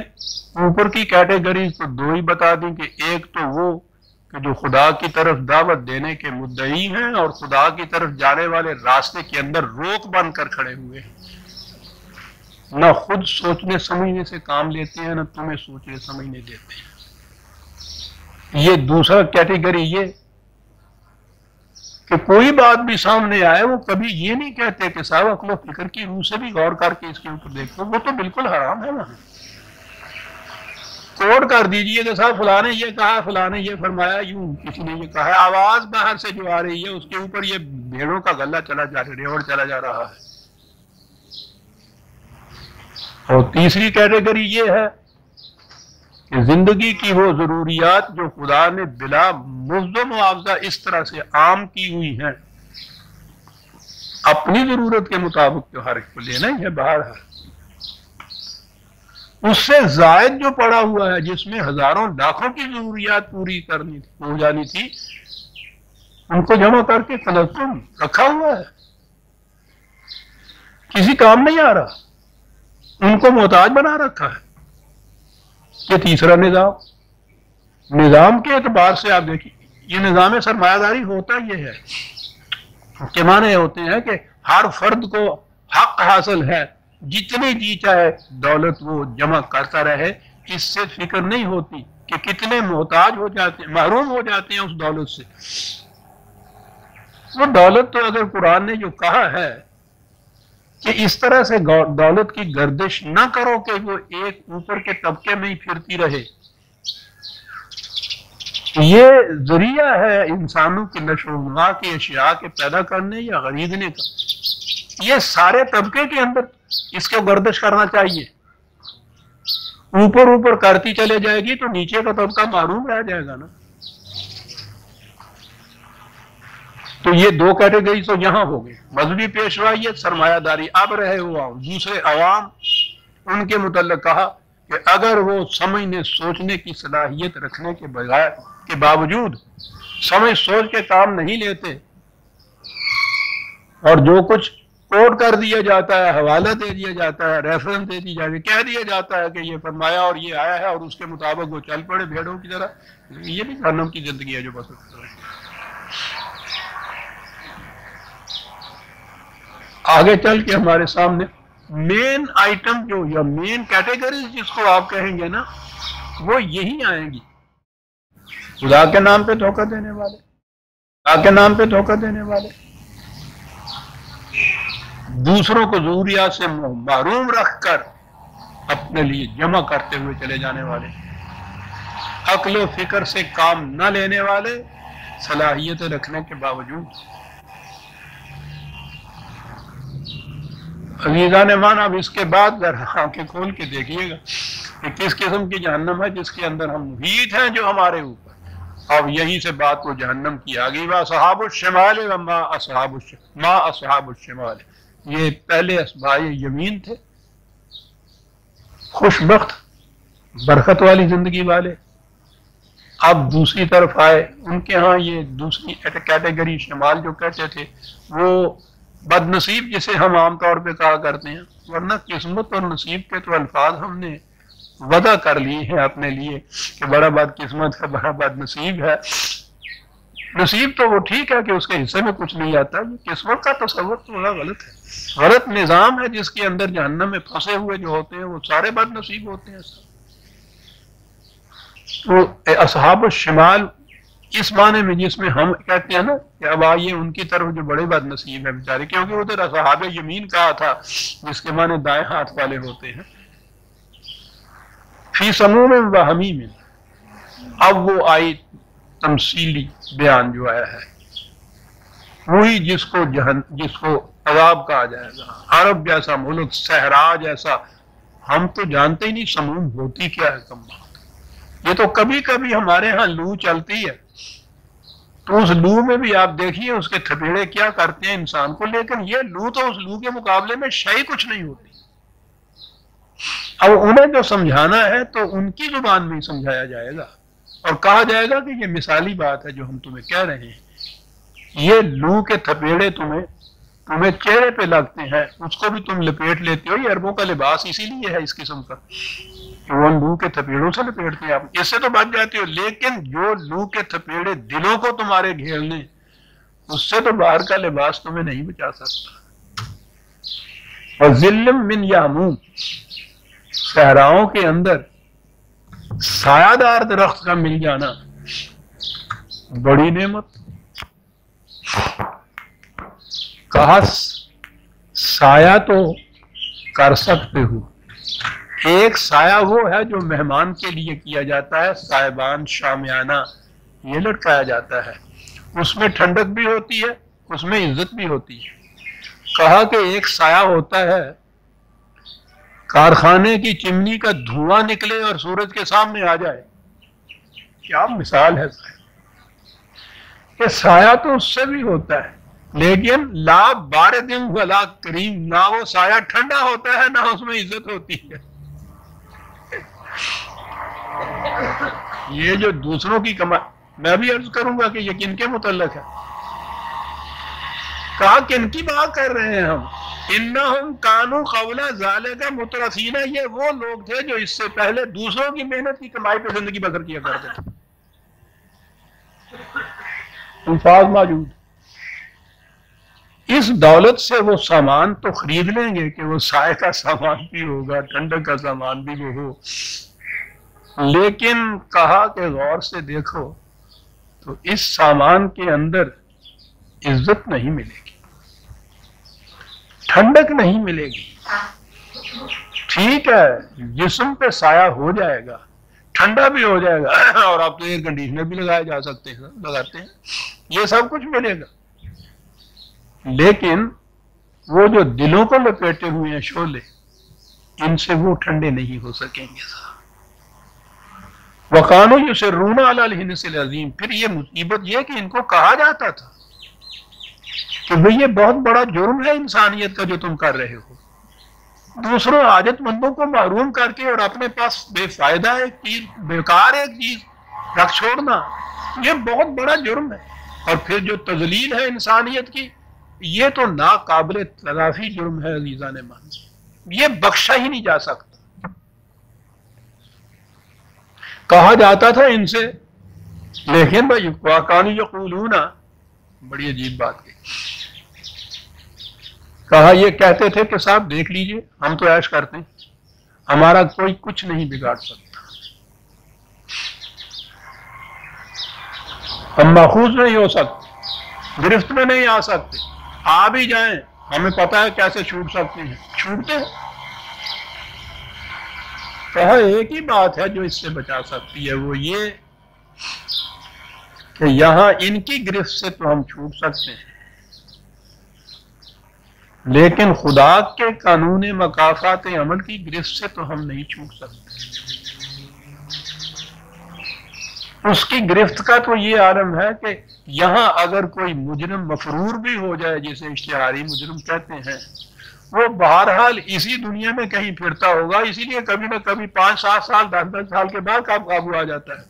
اوپر کی کیٹیگریز تو 2 ہی بتا دیں کہ ایک تو وہ کہ جو خدا کی طرف دعوت دینے کے مدعی ہیں اور خدا کی طرف جانے والے راستے کے اندر روک بن کر کھڑے ہوئے ہیں، نہ خود سوچنے سمجھنے سے کام لیتے ہیں، نہ تمہیں سوچنے سمجھنے دیتے ہیں۔ یہ دوسرا کیٹیگری یہ کہ کوئی بات بھی سامنے آئے وہ کبھی یہ نہیں کہتے کہ صاحب عقل و فکر کی روح سے بھی غور کر کے اس کے اوپر دیکھو، وہ تو بالکل حرام ہے وہاں۔ کوٹ کر دیجئے کہ صاحب فلاں نے یہ کہا، فلاں نے یہ فرمایا، یوں کسی نے یہ کہا ہے، آواز باہر سے جو آ رہی ہے اس کے اوپر یہ بھیڑوں کا غلہ چلا جا رہا ہے۔ اور تیسری کیٹیگری یہ ہے کہ زندگی کی وہ ضروریات جو خدا نے بلا مزد و معاوضہ اس طرح سے عام کی ہوئی ہیں، اپنی ضرورت کے مطابق جو ہر ایک کو لینا ہی ہے باہر ہے، اس سے زائد جو پڑا ہوا ہے جس میں ہزاروں لاکھوں کی ضروریات پوری کرنی ہو جانی تھی، ان کو جمع کر کے تنظم رکھا ہوا ہے، کسی کام نہیں آ رہا، ان کو محتاج بنا رکھا ہے۔ یہ تیسرا نظام کے اعتبار سے آپ دیکھیں، یہ نظام سرمایہ داری ہوتا یہ ہے کہ معنی ہوتے ہیں کہ ہر فرد کو حق حاصل ہے، جتنی جی چاہے دولت وہ جمع کرتا رہے، اس سے فکر نہیں ہوتی کہ کتنے محتاج ہو جاتے ہیں، محروم ہو جاتے ہیں اس دولت سے۔ وہ دولت تو اگر قرآن نے جو کہا ہے کہ اس طرح سے دولت کی گردش نہ کرو کہ وہ ایک اوپر کے طبقے میں ہی پھرتی رہے، یہ ذریعہ ہے انسانوں کی نشو و نما کی اشیاء کے پیدا کرنے یا خریدنے کا، یہ سارے طبقے کے اندر اس کو گردش کرنا چاہیے۔ اوپر کرتی چلے جائے گی تو نیچے کا طبقہ محروم رہ جائے گا نا۔ تو یہ دو کیٹیگری تو یہاں ہو گئے، مذہبی پیشوائیت، سرمایہ داری۔ اب رہے ہوا دوسرے عوام، ان کے متعلق کہا کہ اگر وہ سمجھنے سوچنے کی صلاحیت رکھنے کے باوجود سمجھ سوچ کے کام نہیں لیتے اور جو کچھ کوٹ کر دیا جاتا ہے، حوالہ دے دیا جاتا ہے، ریفرنس دے دی جاتی ہے، کہہ دیا جاتا ہے کہ یہ فرمایا اور یہ آیا ہے، اور اس کے مطابق وہ چل پڑے بھیڑوں کی طرح، یہ بھی جہنم کی زندگی ہے جو بسر کر رہے ہیں۔ آگے چل کے ہمارے سامنے مین آئٹم جو یا مین کیٹیگریز جس کو آپ کہیں گے نا، وہ یہی آئیں گی۔ خدا کے نام پہ دھوکہ دینے والے، خدا کے نام پہ دھوکہ دینے والے، دوسروں کو ضروریات سے محروم رکھ کر اپنے لیے جمع کرتے ہوئے چلے جانے والے، عقل و فکر سے کام نہ لینے والے، صلاحیتیں رکھنے کے باوجود۔ عزیزان مان، اب اس کے بعد ذرا آنکھیں کھول کے دیکھیے گا کہ کس قسم کی جہنم ہے جس کے اندر ہم محیط ہیں جو ہمارے اوپر۔ اب یہیں سے بات کو جہنم کی آ گئی، وَأَصْحَابُ الشِّمَالِ وَمَا أَصْحَابُ الشِّمَالِ، یہ پہلے اصحاب یمین تھے، خوش بخت برکت والی زندگی والے، اب دوسری طرف آئے، ان کے ہاں یہ دوسری کیٹیگری شمال جو کہتے تھے وہ بد نصیب جسے ہم عام طور پہ کہا کرتے ہیں، ورنہ قسمت اور نصیب کے تو الفاظ ہم نے وضع کر لیے ہیں اپنے لیے کہ بڑا بد قسمت ہے، بڑا بد نصیب ہے۔ نصیب تو وہ ٹھیک ہے کہ اس کے حصے میں کچھ نہیں آتا، یہ قسمت کا تصور تو بڑا غلط ہے، غلط نظام ہے جس کے اندر جہنم میں پھنسے ہوئے جو ہوتے ہیں وہ سارے بد نصیب ہوتے ہیں۔ تو اصحاب الشمال اس معنی میں جس میں ہم کہتے ہیں نا کہ اب آئیے ان کی طرف جو بڑے بد نصیب ہیں بیچارے، کیونکہ ادھر اصحاب یمین کہا تھا جس کے معنی دائیں ہاتھ والے ہوتے ہیں، فی سموم و حمیم، اب وہ آئی تمثیلی بیان جو آیا ہے، وہی جس کو عذاب کہا جائے گا۔ عرب جیسا ملک، صحرا جیسا، ہم تو جانتے ہی نہیں سموم ہوتی کیا ہے کم بات۔ یہ تو کبھی کبھی ہمارے ہاں لو چلتی ہے تو اس لو میں بھی آپ دیکھیے اس کے تھپیڑے کیا کرتے ہیں انسان کو، لیکن یہ لو تو اس لو کے مقابلے میں شے کچھ نہیں ہوتی۔ اب انہیں جو سمجھانا ہے تو ان کی زبان میں ہی سمجھایا جائے گا اور کہا جائے گا کہ یہ مثالی بات ہے جو ہم تمہیں کہہ رہے ہیں، یہ لو کے تھپیڑے تمہیں چہرے پہ لگتے ہیں، اس کو بھی تم لپیٹ لیتے ہو۔ یہ عربوں کا لباس اسی لیے ہے اس قسم کا، وہ لو کے تھپیڑوں سے لپیٹتے ہیں، آپ اس سے تو بچ جاتے ہو، لیکن جو لو کے تھپیڑے دلوں کو تمہارے گھیرنے، اس سے تو باہر کا لباس تمہیں نہیں بچا سکتا۔ اور ظلم من یاموم، صحراؤں کے اندر سایہ دار درخت کا مل جانا بڑی نعمت۔ کہا سایہ تو کر سکتے ہو. ایک سایہ وہ ہے جو مہمان کے لیے کیا جاتا ہے، صاحبان شامیانہ یہ لٹکایا جاتا ہے، اس میں ٹھنڈک بھی ہوتی ہے، اس میں عزت بھی ہوتی ہے. کہا کہ ایک سایہ ہوتا ہے کارخانے کی چمنی کا دھواں نکلے اور سورج کے سامنے آ جائے. کیا مثال ہے سایہ کہ سایہ تو اس سے بھی ہوتا ہے، لیکن لا بارد ولا کریم، نہ وہ سایہ ٹھنڈا ہوتا ہے نہ اس میں عزت ہوتی ہے. یہ جو دوسروں کی کمائی، میں بھی عرض کروں گا کہ یہ کن کے متعلق ہے. کہا کن کی بات کر رہے ہیں ہم؟ انہم کانوا قبل ذالک مترفین، یہ وہ لوگ تھے جو اس سے پہلے دوسروں کی محنت کی کمائی پہ زندگی بسر کیا کرتے تھے. الفاظ موجود. اس دولت سے وہ سامان تو خرید لیں گے کہ وہ سائے کا سامان بھی ہوگا، ٹھنڈک کا سامان بھی وہ ہو، لیکن کہا کہ غور سے دیکھو تو اس سامان کے اندر عزت نہیں ملے گی، ٹھنڈک نہیں ملے گی. ٹھیک ہے جسم پہ سایہ ہو جائے گا، ٹھنڈا بھی ہو جائے گا، اور آپ تو ایئر کنڈیشنر بھی لگائے جا سکتے ہیں، لگاتے ہیں، یہ سب کچھ ملے گا، لیکن وہ جو دلوں کو لپیٹے ہوئے ہیں شعلے، ان سے وہ ٹھنڈے نہیں ہو سکیں گے. وَقَانُوا يُصِرُّونَ عَلَى الْحِنْثِ الْعَظِيمِ. پھر یہ مصیبت یہ کہ ان کو کہا جاتا تھا کہ بھئی یہ بہت بڑا جرم ہے انسانیت کا جو تم کر رہے ہو، دوسروں حاجت مندوں کو محروم کر کے اور اپنے پاس بے فائدہ ایک چیز، بیکار ایک چیز رکھ چھوڑنا، یہ بہت بڑا جرم ہے. اور پھر جو تذلیل ہے انسانیت کی، یہ تو ناقابل تلافی جرم ہے عزیزان مان، یہ بخشا ہی نہیں جا سکتا. کہا جاتا تھا ان سے، لیکن بھائی وَكَانُوا يَقُولُونَ، بڑی عجیب بات کی. کہا یہ کہتے تھے کہ صاحب دیکھ لیجئے ہم تو عیش کرتے ہیں، ہمارا کوئی کچھ نہیں بگاڑ سکتا، ہم ماخوذ نہیں ہو سکتے، گرفت میں نہیں آ سکتے، آ بھی جائیں ہمیں پتا ہے کیسے چھوٹ سکتے ہیں، چھوٹتے ہیں. کہا ایک ہی بات ہے جو اس سے بچا سکتی ہے، وہ یہ کہ یہاں ان کی گرفت سے تو ہم چھوٹ سکتے ہیں، لیکن خدا کے قانون مکافات عمل کی گرفت سے تو ہم نہیں چھوٹ سکتے. اس کی گرفت کا تو یہ عالم ہے کہ یہاں اگر کوئی مجرم مفرور بھی ہو جائے، جسے اشتہاری مجرم کہتے ہیں، وہ بہرحال اسی دنیا میں کہیں پھرتا ہوگا، اسی لیے کبھی نہ کبھی 5-7 سال 10-10 سال کے بعد قابو آ جاتا ہے.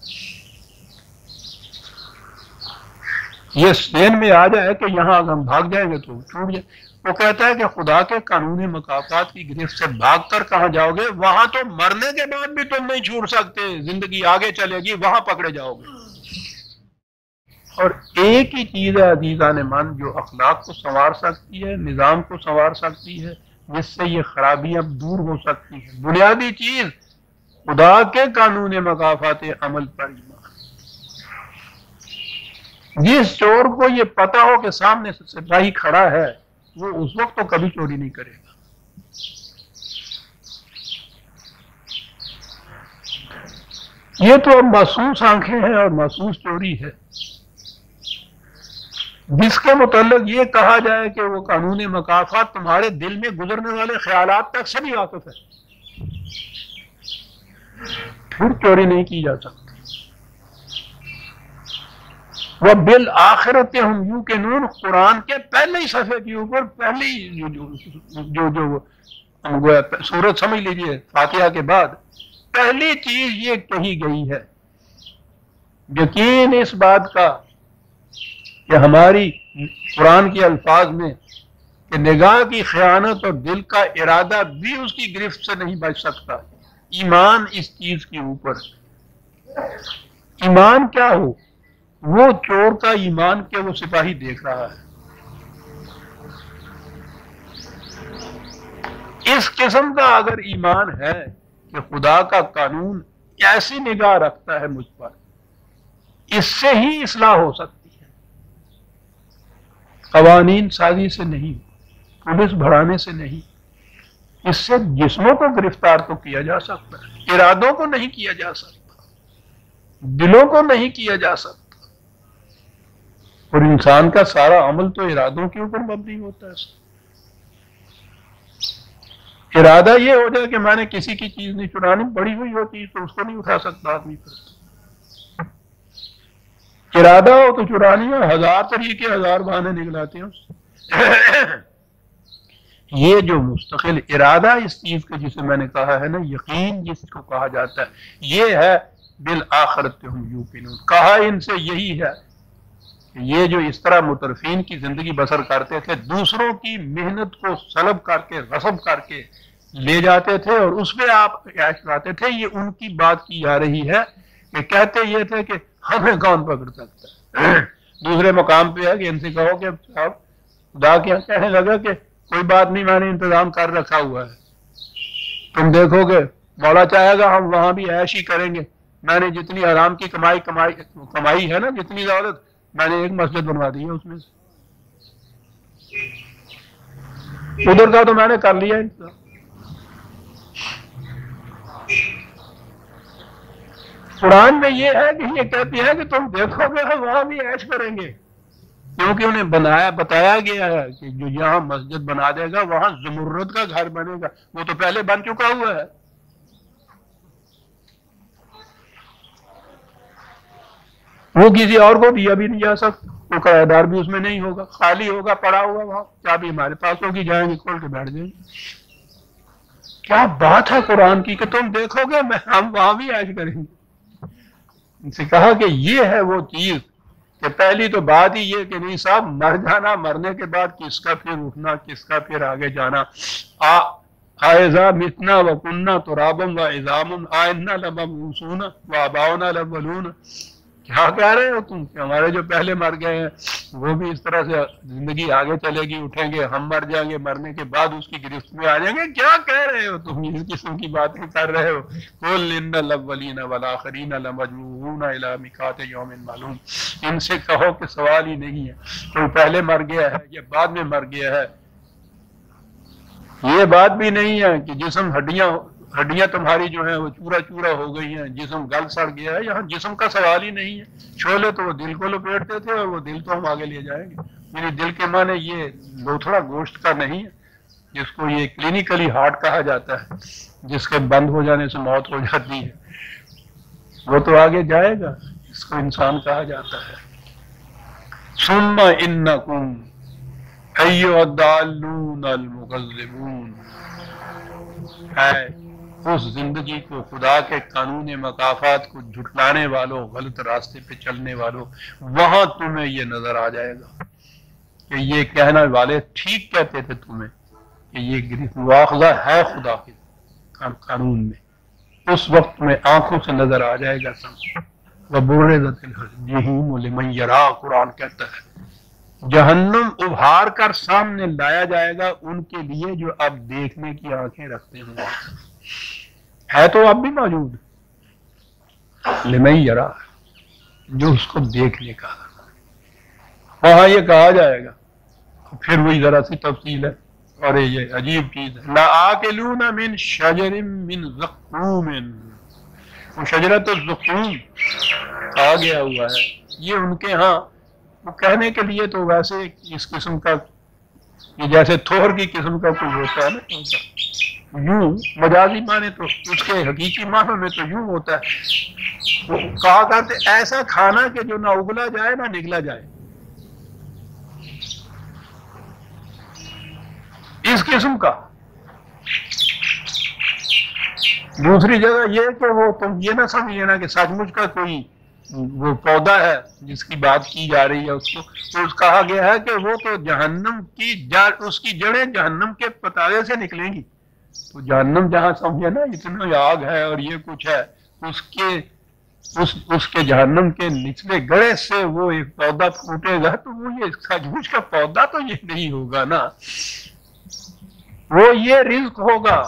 یہ ذہن میں آ جائے کہ یہاں اگر ہم بھاگ جائیں گے تو چھوٹ جائے. وہ کہتا ہے کہ خدا کے قانون مکافات کی گرفت سے بھاگ کر کہاں جاؤ گے؟ وہاں تو مرنے کے بعد بھی تم نہیں چھوٹ سکتے، زندگی آگے چلے گی، وہاں پکڑے جاؤ گے. اور ایک ہی چیز ہے عزیزان من جو اخلاق کو سنوار سکتی ہے، نظام کو سنوار سکتی ہے، جس سے یہ خرابیاں دور ہو سکتی ہیں. بنیادی چیز خدا کے قانون مکافات عمل پر ایمان. جس چور کو یہ پتا ہو کہ سامنے سے سپاہی کھڑا ہے، وہ اس وقت تو کبھی چوری نہیں کرے گا. یہ تو اب محسوس آنکھیں ہیں اور محسوس چوری ہے. جس کے متعلق یہ کہا جائے کہ وہ قانون مکافات تمہارے دل میں گزرنے والے خیالات تک سے بھی واقف ہے، پھر چوری نہیں کی جا سکتی. وَبِالْآخِرَةِ هُمْ يُوقِنُونَ، قرآن کے پہلے ہی صفحے کے اوپر پہلی جو سورت سمجھ لیجئے فاتحہ کے بعد پہلی چیز یہ کہی گئی ہے، یقین اس بات کا کہ ہماری قرآن کے الفاظ میں کہ نگاہ کی خیانت اور دل کا ارادہ بھی اس کی گرفت سے نہیں بچ سکتا. ایمان اس چیز کے اوپر. ایمان کیا ہو؟ وہ چور کا ایمان کہ وہ سپاہی دیکھ رہا ہے. اس قسم کا اگر ایمان ہے کہ خدا کا قانون ایسی نگاہ رکھتا ہے مجھ پر، اس سے ہی اصلاح ہو سکتی ہے. قوانین سازی سے نہیں، پولیس بڑھانے سے نہیں، اس سے جسموں کو گرفتار تو کیا جا سکتا ہے، ارادوں کو نہیں کیا جا سکتا، دلوں کو نہیں کیا جا سکتا، اور انسان کا سارا عمل تو ارادوں کے اوپر مبنی ہوتا ہے۔ ارادہ یہ ہو جائے کہ میں نے کسی کی چیز نہیں چرانی، بڑی ہوئی ہو چیز تو اس کو نہیں اٹھا سکتا آدمی پر۔ ارادہ ہو تو چرانی ہے، ہزار طریقے ہزار بہانے نکلاتے ہیں۔ یہ جو مستقل ارادہ اس چیز کا جسے میں نے کہا ہے نا، یقین جس کو کہا جاتا ہے، یہ ہے بالآخرت ہم یوقنون۔ کہا ان سے یہی ہے کہ یہ جو اس طرح مترفین کی زندگی بسر کرتے تھے، دوسروں کی محنت کو سلب کر کے غصب کر کے لے جاتے تھے اور اس پہ آپ عیش کراتے تھے، یہ ان کی بات کی جا رہی ہے کہ کہتے یہ تھے کہ ہمیں کون پکڑ سکتا ہے۔ دوسرے مقام پہ ہے کہ ان سے کہو کہ صاحب خدا کیا کہنے لگا کہ کوئی بات نہیں، میں نے انتظام کر رکھا ہوا ہے، تم دیکھو گے مولا چاہے گا ہم وہاں بھی عیش ہی کریں گے، میں نے جتنی حرام کی کمائی ہے نا، جتنی دولت میں نے ایک مسجد بنوا دی ہے اس میں سے، ادھر کا تو میں نے کر لیا انتظام۔ قرآن میں یہ ہے کہ یہ کہتے ہیں کہ تم دیکھو گے ہم وہاں بھی عیش کریں گے، کیونکہ انہیں بتایا گیا ہے کہ جو یہاں مسجد بنا دے گا وہاں زمرد کا گھر بنے گا، وہ تو پہلے بن چکا ہوا ہے۔ وہ کسی اور کو دیا بھی نہیں جا سکتا، وہ کرایہ دار بھی اس میں نہیں ہوگا، خالی ہوگا، پڑا ہوگا، وہاں چابی ہمارے پاس ہوگی، جائیں گے کھول کے بیٹھ جائیں گے۔ کیا بات ہے قرآن کی کہ تم دیکھو گے ہم وہاں بھی عیش کریں گے۔ ان سے کہا کہ یہ ہے وہ چیز کہ پہلی تو بات ہی یہ کہ نہیں صاحب مر جانا، مرنے کے بعد کس کا پھر اٹھنا، کس کا پھر آگے جانا۔ آئذا متنا وکننا ترابا وعظاما آئنا لمبعوثون وآباؤنا الاولون۔ کیا کہہ رہے ہو تم کہ ہمارے جو پہلے مر گئے ہیں وہ بھی اس طرح سے زندگی آگے چلے گی، اٹھیں گے، ہم مر جائیں گے، مرنے کے بعد اس کی گرفت میں آ جائیں گے؟ کیا کہہ رہے ہو تم، اس قسم کی باتیں کر رہے ہو؟ قل ان الاولین والآخرین لمجموعون الی میقات یوم معلوم۔ ان سے کہو کہ سوال ہی نہیں ہے، کوئی پہلے مر گیا ہے یا بعد میں مر گیا ہے۔ یہ بات بھی نہیں ہے کہ جسم ہڈیاں تمہاری جو ہیں وہ چورا چورا ہو گئی ہیں، جسم گل سڑ گیا ہے، یہاں جسم کا سوال ہی نہیں ہے۔ چھولے تو وہ دل کو لپیٹتے تھے اور وہ دل تو ہم آگے لے جائیں گے۔ میری دل کے معنی یہ لوتھڑا گوشت کا نہیں ہے جس کو یہ کلینیکلی ہارٹ کہا جاتا ہے، جس کے بند ہو جانے سے موت ہو جاتی ہے، وہ تو آگے جائے گا، اس کو انسان کہا جاتا ہے۔ ثم انکم ایھا الضالون المکذبون، ہے اس زندگی کو، خدا کے قانون مکافات کو جھٹلانے والوں، غلط راستے پہ چلنے والوں، وہاں تمہیں یہ نظر آ جائے گا کہ یہ کہنے والے ٹھیک کہتے تھے تمہیں کہ یہ مواخذہ ہے خدا کے قانون میں۔ اس وقت میں آنکھوں سے نظر آ جائے گا سب۔ وَبُرِّزَتِ الْجَحِیمُ لِمَن یَرَىٰ، قرآن کہتا ہے جہنم ابھار کر سامنے لایا جائے گا ان کے لیے جو اب دیکھنے کی آنکھیں رکھتے ہیں۔ ہے تو اب بھی موجود، لمن یرا، جو اس کو دیکھنے کا، وہاں یہ کہا جائے گا۔ پھر وہی ذرا سی تفصیل ہے اور یہ عجیب چیز ہے، لآکلون من شجر من زقوم، وہ شجرۃ الزقوم کہا گیا ہوا ہے، یہ ان کے ہاں وہ کہنے کے لیے تو ویسے اس قسم کا، یہ جیسے تھوہر کی قسم کا کچھ ہوتا ہے نا، یوں مجازی معنی تو اس کے حقیقی معنی میں تو یوں ہوتا ہے، وہ کہا کرتے ایسا کھانا کہ جو نہ اگلا جائے نہ نگلا جائے، اس قسم کا۔ دوسری جگہ یہ کہ وہ تم یہ نہ سمجھ لینا کہ سچ مچ کا کوئی وہ پودا ہے جس کی بات کی جا رہی ہے، اس کو تو کہا گیا ہے کہ وہ تو جہنم کی جڑ، اس کی جڑیں جہنم کے پتالے سے نکلیں گی۔ تو جہنم جہاں سمجھے نا اتنا آگ ہے اور یہ کچھ ہے، اس کے جہنم کے نچلے گڑے سے وہ ایک پودا پھوٹے گا، تو وہ یہ سچ مچ کا پودا تو یہ نہیں ہوگا نا، وہ یہ رزق ہوگا۔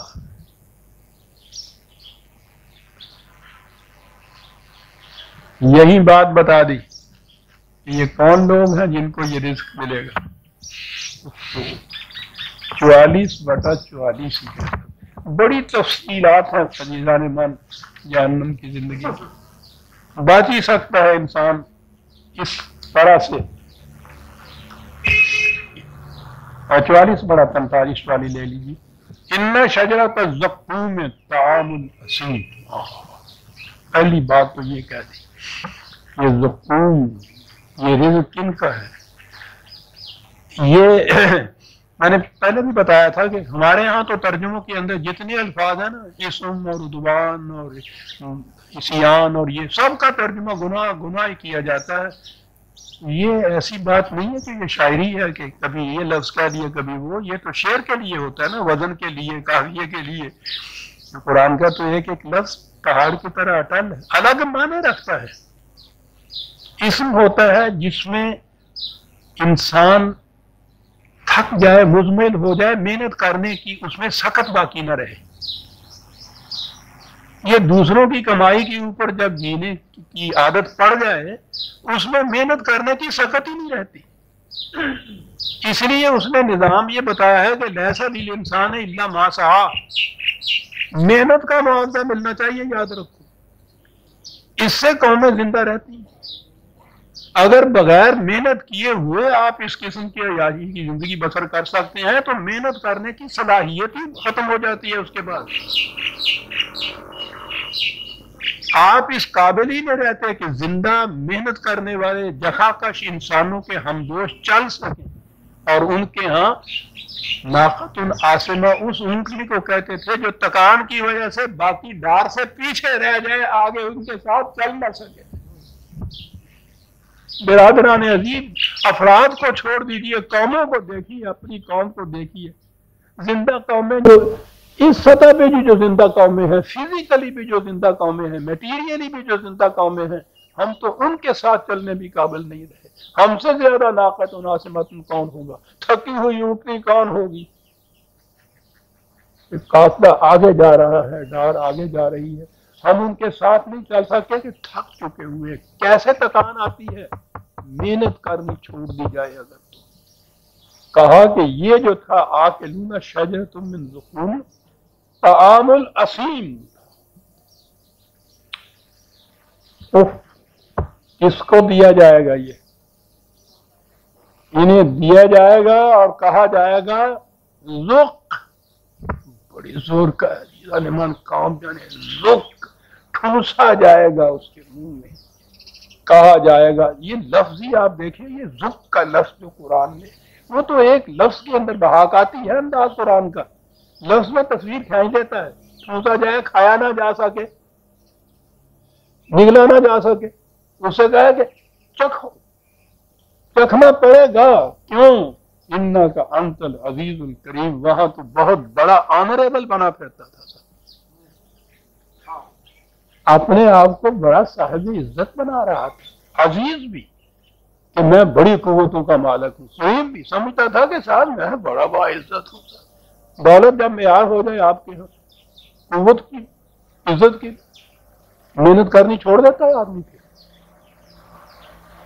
یہی بات بتا دی کہ یہ کون لوگ ہیں جن کو یہ رزق ملے گا۔ 44/44 بڑی تفصیلات ہیں فضیلان من جہنم کی زندگی میں، بچ ہی سکتا ہے انسان اس طرح سے۔ 44/45 والی لے لیجیے۔ ان شجرۃ الزقوم طعام الاثیم، پہلی بات تو یہ کہہ دی، یہ زقوم، یہ رزق کن کا ہے؟ یہ میں نے پہلے بھی بتایا تھا کہ ہمارے ہاں تو ترجموں کے اندر جتنے الفاظ ہیں نا، اسم اور عدوان اور عصیان اور یہ سب کا ترجمہ گناہ ہی کیا جاتا ہے۔ یہ ایسی بات نہیں ہے کہ یہ شاعری ہے کہ کبھی یہ لفظ کہہ دیا کبھی وہ، یہ تو شعر کے لیے ہوتا ہے نا، وزن کے لیے، قافیے کے لیے۔ قرآن کا تو ایک ایک لفظ پہاڑ کی طرح اٹل ہے، الگ معنی رکھتا ہے۔ اسم ہوتا ہے جس میں انسان تھک جائے، مزمل ہو جائے محنت کرنے کی، اس میں سخت باقی نہ رہے۔ یہ دوسروں کی کمائی کے اوپر جب جینے کی عادت پڑ جائے، اس میں محنت کرنے کی سخت ہی نہیں رہتی۔ اس لیے اس نے نظام یہ بتایا ہے کہ لیسا للانسان الا ما سعی، محنت کا معاوضہ ملنا چاہیے، یاد رکھو، اس سے قومیں زندہ رہتی ہیں۔ اگر بغیر محنت کیے ہوئے آپ اس قسم کی عیاشی کی زندگی بسر کر سکتے ہیں تو محنت کرنے کی صلاحیت ہی ختم ہو جاتی ہے۔ اس کے بعد آپ اس قابل ہی نہیں رہتے کہ زندہ محنت کرنے والے جفاکش انسانوں کے ہمدوش چل سکیں۔ اور ان کے ہاں ناقۃ عاصمہ اس اونٹنی کو کہتے تھے جو تکان کی وجہ سے باقی ڈار سے پیچھے رہ جائے، آگے ان کے ساتھ چل نہ سکے۔ برادران عزیز، افراد کو چھوڑ دیجئے، قوموں کو دیکھیے، اپنی قوم کو دیکھیے۔ زندہ قومیں جو اس سطح پہ جو زندہ قومیں ہیں، فزیکلی بھی جو زندہ قومیں ہیں، میٹیریلی بھی جو زندہ قومیں ہیں، ہم تو ان کے ساتھ چلنے بھی قابل نہیں رہے۔ ہم سے زیادہ ناقۃ عاصمۃ کون ہوگا؟ تھکی ہوئی اونٹنی کون ہوگی؟ قافلہ آگے جا رہا ہے، ڈار آگے جا رہی ہے، ہم ان کے ساتھ نہیں چل سکتے کہ تھک چکے ہوئے۔ کیسے تکان آتی ہے؟ محنت کرنی چھوڑ دی جائے اگر تو۔ کہا کہ یہ جو تھا آکلون شجرۃ من زقوم طعام الاثیم، کس کو دیا جائے گا؟ یہ انہیں دیا جائے گا اور کہا جائے گا ذق، بڑی زور کا ظالمان کام جانے، ذق، ٹھونسا جائے گا اس کے منہ میں، کہا جائے گا۔ یہ لفظ ہی آپ دیکھیں، یہ ذق کا لفظ جو قرآن میں، وہ تو ایک لفظ کے اندر بحق آتی ہے انداز قرآن کا، لفظ میں تصویر کھینچ دیتا ہے۔ ٹھونسا جائے، کھایا نہ جا سکے، نگلا نہ جا سکے، اس سے کہا کہ چکھو، چکھنا پڑے گا۔ کیوں؟ انکا انت العزیز الکریم، وہاں تو بہت بڑا آنریبل بنا پھرتا تھا، اپنے آپ کو بڑا صاحب عزت بنا رہا تھا، عزیز بھی، کہ میں بڑی قوتوں کا مالک ہوں، سعید بھی سمجھتا تھا کہ صاحب میں بڑا باعزت ہوں۔ دولت جب معیار ہو جائے آپ کے قوت کی، عزت کی، محنت کرنی چھوڑ دیتا ہے آدمی کے،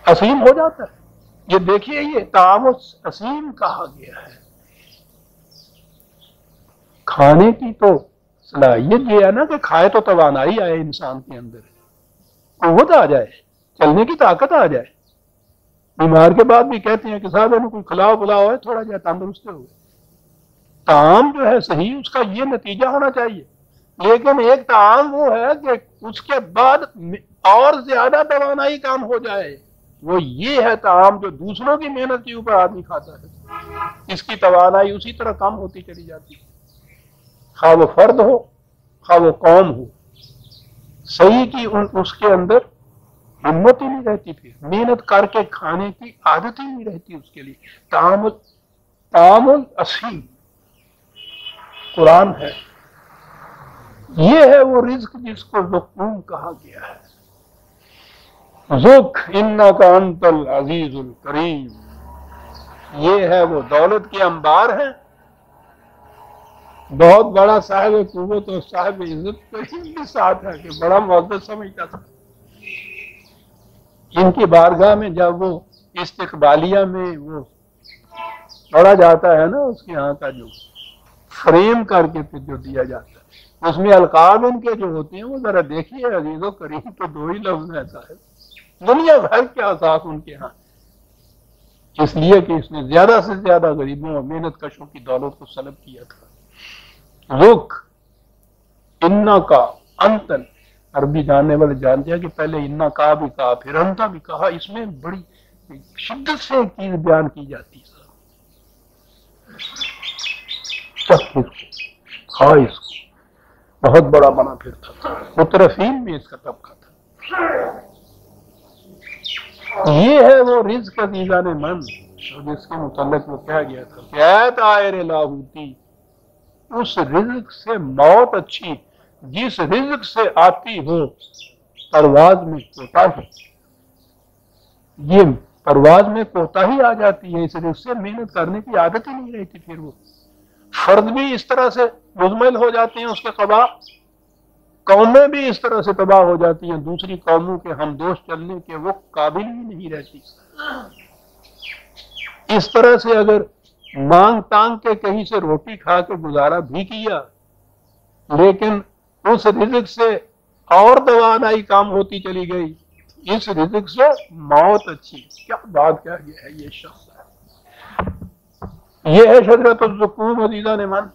عظیم ہو جاتا ہے۔ یہ دیکھیے، یہ طعام عظیم کہا گیا ہے۔ کھانے کی تو صلاحیت یہ ہے نا کہ کھائے تو توانائی آئے انسان کے اندر، قوت آ جائے، چلنے کی طاقت آ جائے۔ بیمار کے بعد بھی کہتے ہیں کہ صاحب انہوں کوئی کھلاؤ پلاؤ ہے، تھوڑا جہا تندرست ہوئے۔ طعام جو ہے صحیح، اس کا یہ نتیجہ ہونا چاہیے، لیکن ایک طعام وہ ہے کہ اس کے بعد اور زیادہ توانائی کام ہو جائے، وہ یہ ہے طعام جو دوسروں کی محنت کے اوپر آدمی کھاتا ہے، اس کی توانائی اسی طرح کم ہوتی چلی جاتی ہے، خواہ وہ فرد ہو خواہ وہ قوم ہو۔ صحیح کی اس کے اندر ہمت ہی نہیں رہتی، پھر محنت کر کے کھانے کی عادت ہی نہیں رہتی اس کے لیے۔ طعام الاثیم قرآن ہے، یہ ہے وہ رزق جس کو زقوم کہا گیا ہے۔ ذق انک انت العزیز الکریم، یہ ہے وہ دولت کے انبار ہیں۔ بہت بڑا صاحب قوت اور صاحب عزت تو بھی ساتھ ہے کہ بڑا معزز سمجھتا تھا۔ ان کی بارگاہ میں جب وہ استقبالیہ میں وہ پڑا جاتا ہے نا اس کے ہاں کا جو فریم کر کے پھر جو دیا جاتا ہے اس میں القاب ان کے جو ہوتے ہیں وہ ذرا دیکھیے عزیز و کریم، تو 2 ہی لفظ ایسا ہے، دنیا بھر کے احساس ان کے ہاں، اس لیے کہ اس نے زیادہ سے زیادہ غریبوں اور محنت کشوں کی دولت کو سلب کیا تھا۔ رخ انا کا انتن، عربی جاننے والے جانتے ہیں کہ پہلے انا کا بھی کہا پھر انتا بھی کہا، اس میں بڑی شدت سے ایک چیز بیان کی جاتی ہے۔ اس کو بہت بڑا بنا پھرتا تھا، مترفین میں اس کا طبقہ تھا۔ یہ ہے وہ رزق عزیزان من جس کے متعلق وہ کہا گیا تھا کہ اے طائر لاہوتی، اس رزق سے موت اچھی جس رزق سے آتی ہو پرواز میں کوتاہی۔ یہ پرواز میں کوتاہی آ جاتی ہے، اس رزق سے محنت کرنے کی عادت ہی نہیں رہتی، پھر وہ فرد بھی اس طرح سے مزمل ہو جاتے ہیں اس کے قبا، قومیں بھی اس طرح سے تباہ ہو جاتی ہیں، دوسری قوموں کے ہم دوست چلنے کے وہ قابل ہی نہیں رہتی۔ اس طرح سے اگر مانگ تانگ کے کہیں سے روٹی کھا کے گزارا بھی کیا، لیکن اس رزق سے اور توانائی کام ہوتی چلی گئی، اس رزق سے موت اچھی۔ کیا بات کہہ گیا ہے یہ شخص، یہ ہے شجرۃ الزقوم عزیزان من۔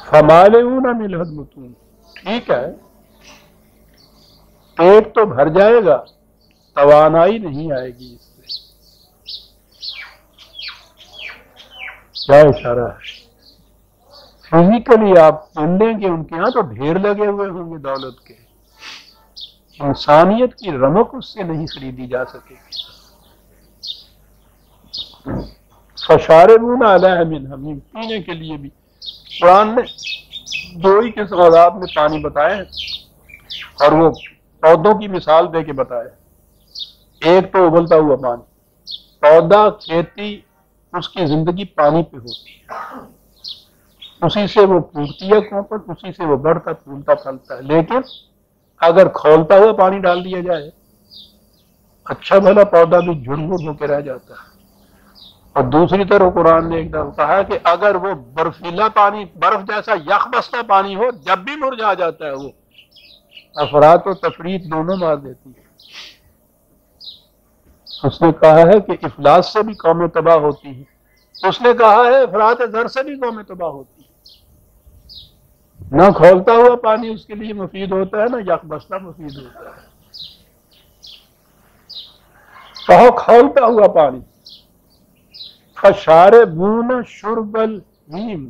فمالئون منہ البطون، ٹھیک ہے پیٹ تو بھر جائے گا، توانائی نہیں آئے گی اس سے۔ کیا اشارہ ہے؟ فزیکلی آپ سنیں گے ان کے ہاں تو ڈھیر لگے ہوئے ہوں گے دولت کے، انسانیت کی رمق اس سے نہیں خریدی جا سکے گی۔ فشاربون علیہ من حمیم، پینے کے لیے بھی قرآن نے 2 ہی قسم عذاب میں پانی بتائے ہیں، اور وہ پودوں کی مثال دے کے بتائے۔ ایک تو ابلتا ہوا پانی، پودا کھیتی اس کی زندگی پانی پہ ہوتی ہے، اسی سے وہ پھوٹتی ہے کھوپڑ، اسی سے وہ بڑھتا پھولتا پھلتا ہے، لیکن اگر کھولتا ہوا پانی ڈال دیا جائے اچھا بھلا پودا بھی جھڑ ہو کے رہ جاتا ہے۔ اور دوسری طرف قرآن نے ایک دفعہ کہا کہ اگر وہ برفیلا پانی، برف جیسا یخ بستہ پانی ہو جب بھی مرجھا جاتا ہے، وہ افراد و تفریط دونوں مار دیتی ہے۔ اس نے کہا ہے کہ افلاس سے بھی قومیں تباہ ہوتی ہیں، اس نے کہا ہے افراط زر سے بھی قومیں تباہ ہوتی ہیں۔ نہ کھولتا ہوا پانی اس کے لیے مفید ہوتا ہے، نہ یک بستہ مفید ہوتا ہے۔ کہو کھولتا ہوا پانی، فشاربون شرب الہیم،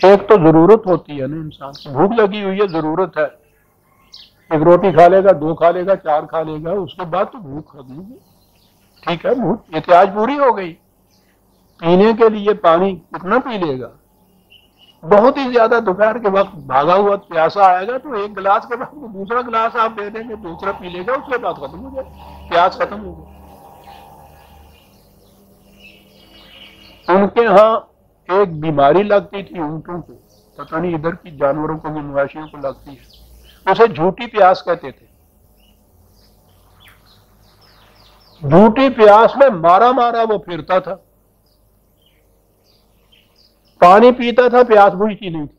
ایک تو ضرورت ہوتی ہے نا انسان کو، بھوک لگی ہوئی ہے، ضرورت ہے، ایک روٹی کھا لے گا، 2 کھا لے گا، 4 کھا لے گا، اس کے بعد تو بھوک ختم ہوگی، ٹھیک ہے، بھوک احتیاج پوری ہو گئی۔ پینے کے لیے پانی کتنا پی لے گا؟ بہت ہی زیادہ دوپہر کے وقت بھاگا ہوا پیاسا آئے گا تو 1 گلاس کے بعد دوسرا گلاس آپ دے دیں گے، دوسرا پی لے گا، اس کے بعد ختم ہو جائے، پیاس ختم ہو گئی۔ ان کے ہاں ایک بیماری لگتی تھی اونٹوں کو، پتہ نہیں ادھر کی جانوروں کو بھی مویشیوں کو لگتی ہے، اسے جھوٹی پیاس کہتے تھے۔ جھوٹی پیاس میں مارا وہ پھرتا تھا، پانی پیتا تھا، پیاس بجھتی نہیں تھی۔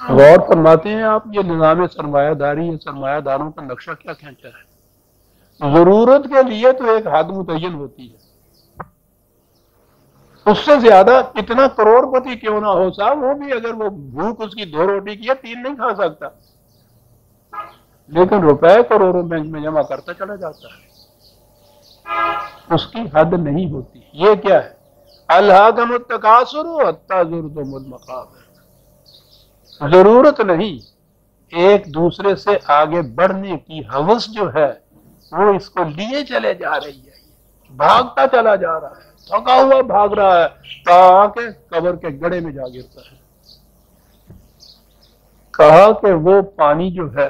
غور فرماتے ہیں آپ، یہ نظام سرمایہ داری ہے، سرمایہ داروں کا نقشہ کیا کھینچا ہے؟ ضرورت کے لیے تو ایک حد متعین ہوتی ہے، اس سے زیادہ کتنا کروڑ پتی کیوں نہ ہو صاحب، وہ بھی اگر وہ بھوک اس کی 2 روٹی کی ہے 3 نہیں کھا سکتا، لیکن روپے کروڑوں بینک میں جمع کرتا چلا جاتا ہے، اس کی حد نہیں ہوتی۔ یہ کیا ہے؟ الہاکم التکاثر حتی زرتم المقابر، ضرورت نہیں، ایک دوسرے سے آگے بڑھنے کی ہوس جو ہے وہ اس کو لیے چلے جا رہی ہے، بھاگتا چلا جا رہا ہے، تھکا ہوا بھاگ رہا ہے، تاکہ قبر کے گڑھے میں جا گرتا ہے۔ کہا کہ وہ پانی جو ہے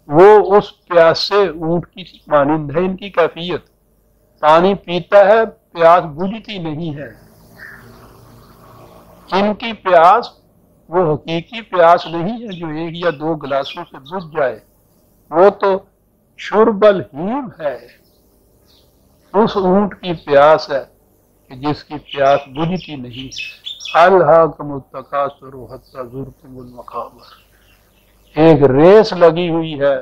وہ اس پیاسے اونٹ کی مانند ہے، ان کی کیفیت پانی پیتا ہے پیاس بجھتی نہیں ہے. ان کی پیاس وہ حقیقی پیاس نہیں ہے جو 1 یا 2 گلاسوں سے بجھ جائے، وہ تو شرب الہیم ہے، اس اونٹ کی پیاس ہے کہ جس کی پیاس بجھتی نہیں. الہاکم التکاثر حتی زرتم المقابر. ایک ریس لگی ہوئی ہے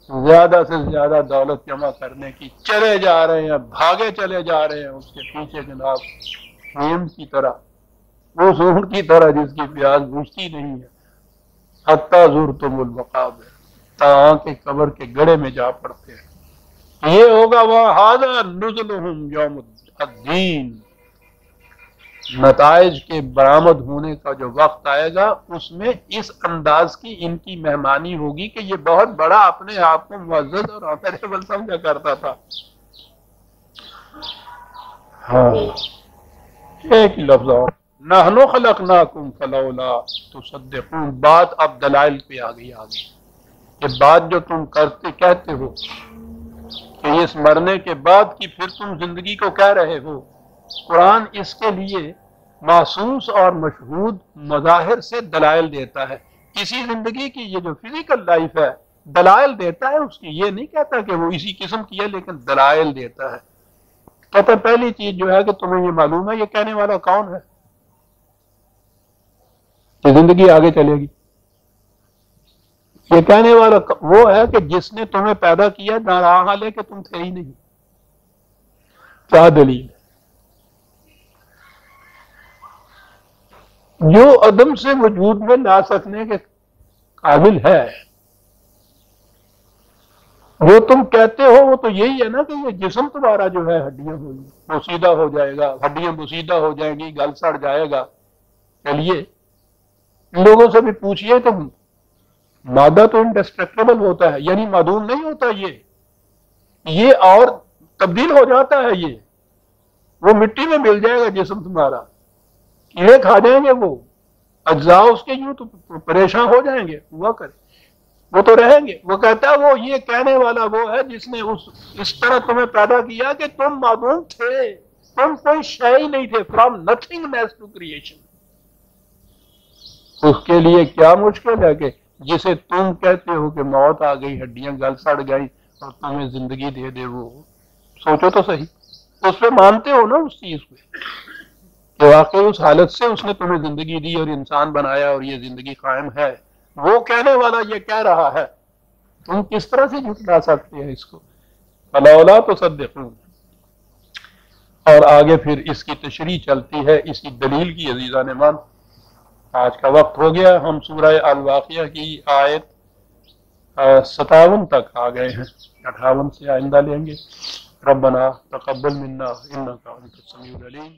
زیادہ سے زیادہ دولت جمع کرنے کی، چلے جا رہے ہیں، بھاگے چلے جا رہے ہیں اس کے پیچھے جناب، خیم کی طرح، اس اونٹ کی طرح جس کی پیاس بجھتی نہیں ہے. حتی زرتم المقابر، تاں کے قبر کے گڑھے میں جا پڑتے ہیں. یہ ہوگا وَهَذَا نُزُلُهُمْ یوم الدین. نتائج کے برآمد ہونے کا جو وقت آئے گا اس میں اس انداز کی ان کی مہمانی ہوگی کہ یہ بہت بڑا اپنے آپ کو معزز اور آنریبل سمجھا کرتا تھا. ہاں ایک لفظ اور، نحن خلقناکم فلولا تصدقون. بات اب دلائل پہ آ گئی آگے. یہ بات جو تم کہتے ہو کہ اس مرنے کے بعد کی پھر تم زندگی کو کہہ رہے ہو، قرآن اس کے لیے محسوس اور مشہود مظاہر سے دلائل دیتا ہے. کسی زندگی کی یہ جو فزیکل لائف ہے دلائل دیتا ہے اس کی، یہ نہیں کہتا کہ وہ اسی قسم کی ہے، لیکن دلائل دیتا ہے. کہتا ہے پہلی چیز جو ہے کہ تمہیں یہ معلوم ہے یہ کہنے والا کون ہے کہ زندگی آگے چلے گی. یہ کہنے والا وہ ہے کہ جس نے تمہیں پیدا کیا ناراض ہے کہ تم تھے ہی نہیں. کیا دلیل ہے؟ جو عدم سے وجود میں لا سکنے کے قابل ہے. جو تم کہتے ہو وہ تو یہی ہے نا کہ یہ جسم تمہارا جو ہے ہڈیاں ہوگی، بوسیدہ ہو جائے گا، ہڈیاں بوسیدہ ہو جائیں گی، گل سڑ جائے گا. چلیے لوگوں سے بھی پوچھئے کہ مادہ تو انڈسٹرکٹیبل ہوتا ہے، یعنی معدوم نہیں ہوتا. یہ اور تبدیل ہو جاتا ہے. یہ وہ مٹی میں مل جائے گا جسم تمہارا، کیڑے کھا جائیں گے، وہ اجزاء اس کے یوں تو پریشان ہو جائیں گے. ہوا کرے وہ تو رہیں گے. وہ کہتا ہے وہ یہ کہنے والا وہ ہے جس نے اس طرح تمہیں پیدا کیا کہ تم معدوم تھے، تم کوئی شے ہی نہیں تھے. From nothingness to creation. اس کے لیے کیا مشکل ہے کہ جسے تم کہتے ہو کہ موت آ گئی، ہڈیاں گل سڑ گئی اور تمہیں زندگی دے دے. وہ سوچو تو صحیح، اس پہ مانتے ہو نا اس چیز پہ کہ واقعی اس حالت سے اس نے تمہیں زندگی دی اور انسان بنایا اور یہ زندگی قائم ہے. وہ کہنے والا یہ کہہ رہا ہے، تم کس طرح سے جھٹلا سکتے ہیں اس کو؟ فلولا تصدقون. اور آگے پھر اس کی تشریح چلتی ہے اسی دلیل کی. عزیزان مان آج کا وقت ہو گیا، ہم سورہ الواقعہ کی آیت 57 تک آ گئے ہیں، 58 سے آئندہ لیں گے. ربنا تقبل منا انک انت السمیع العلیم.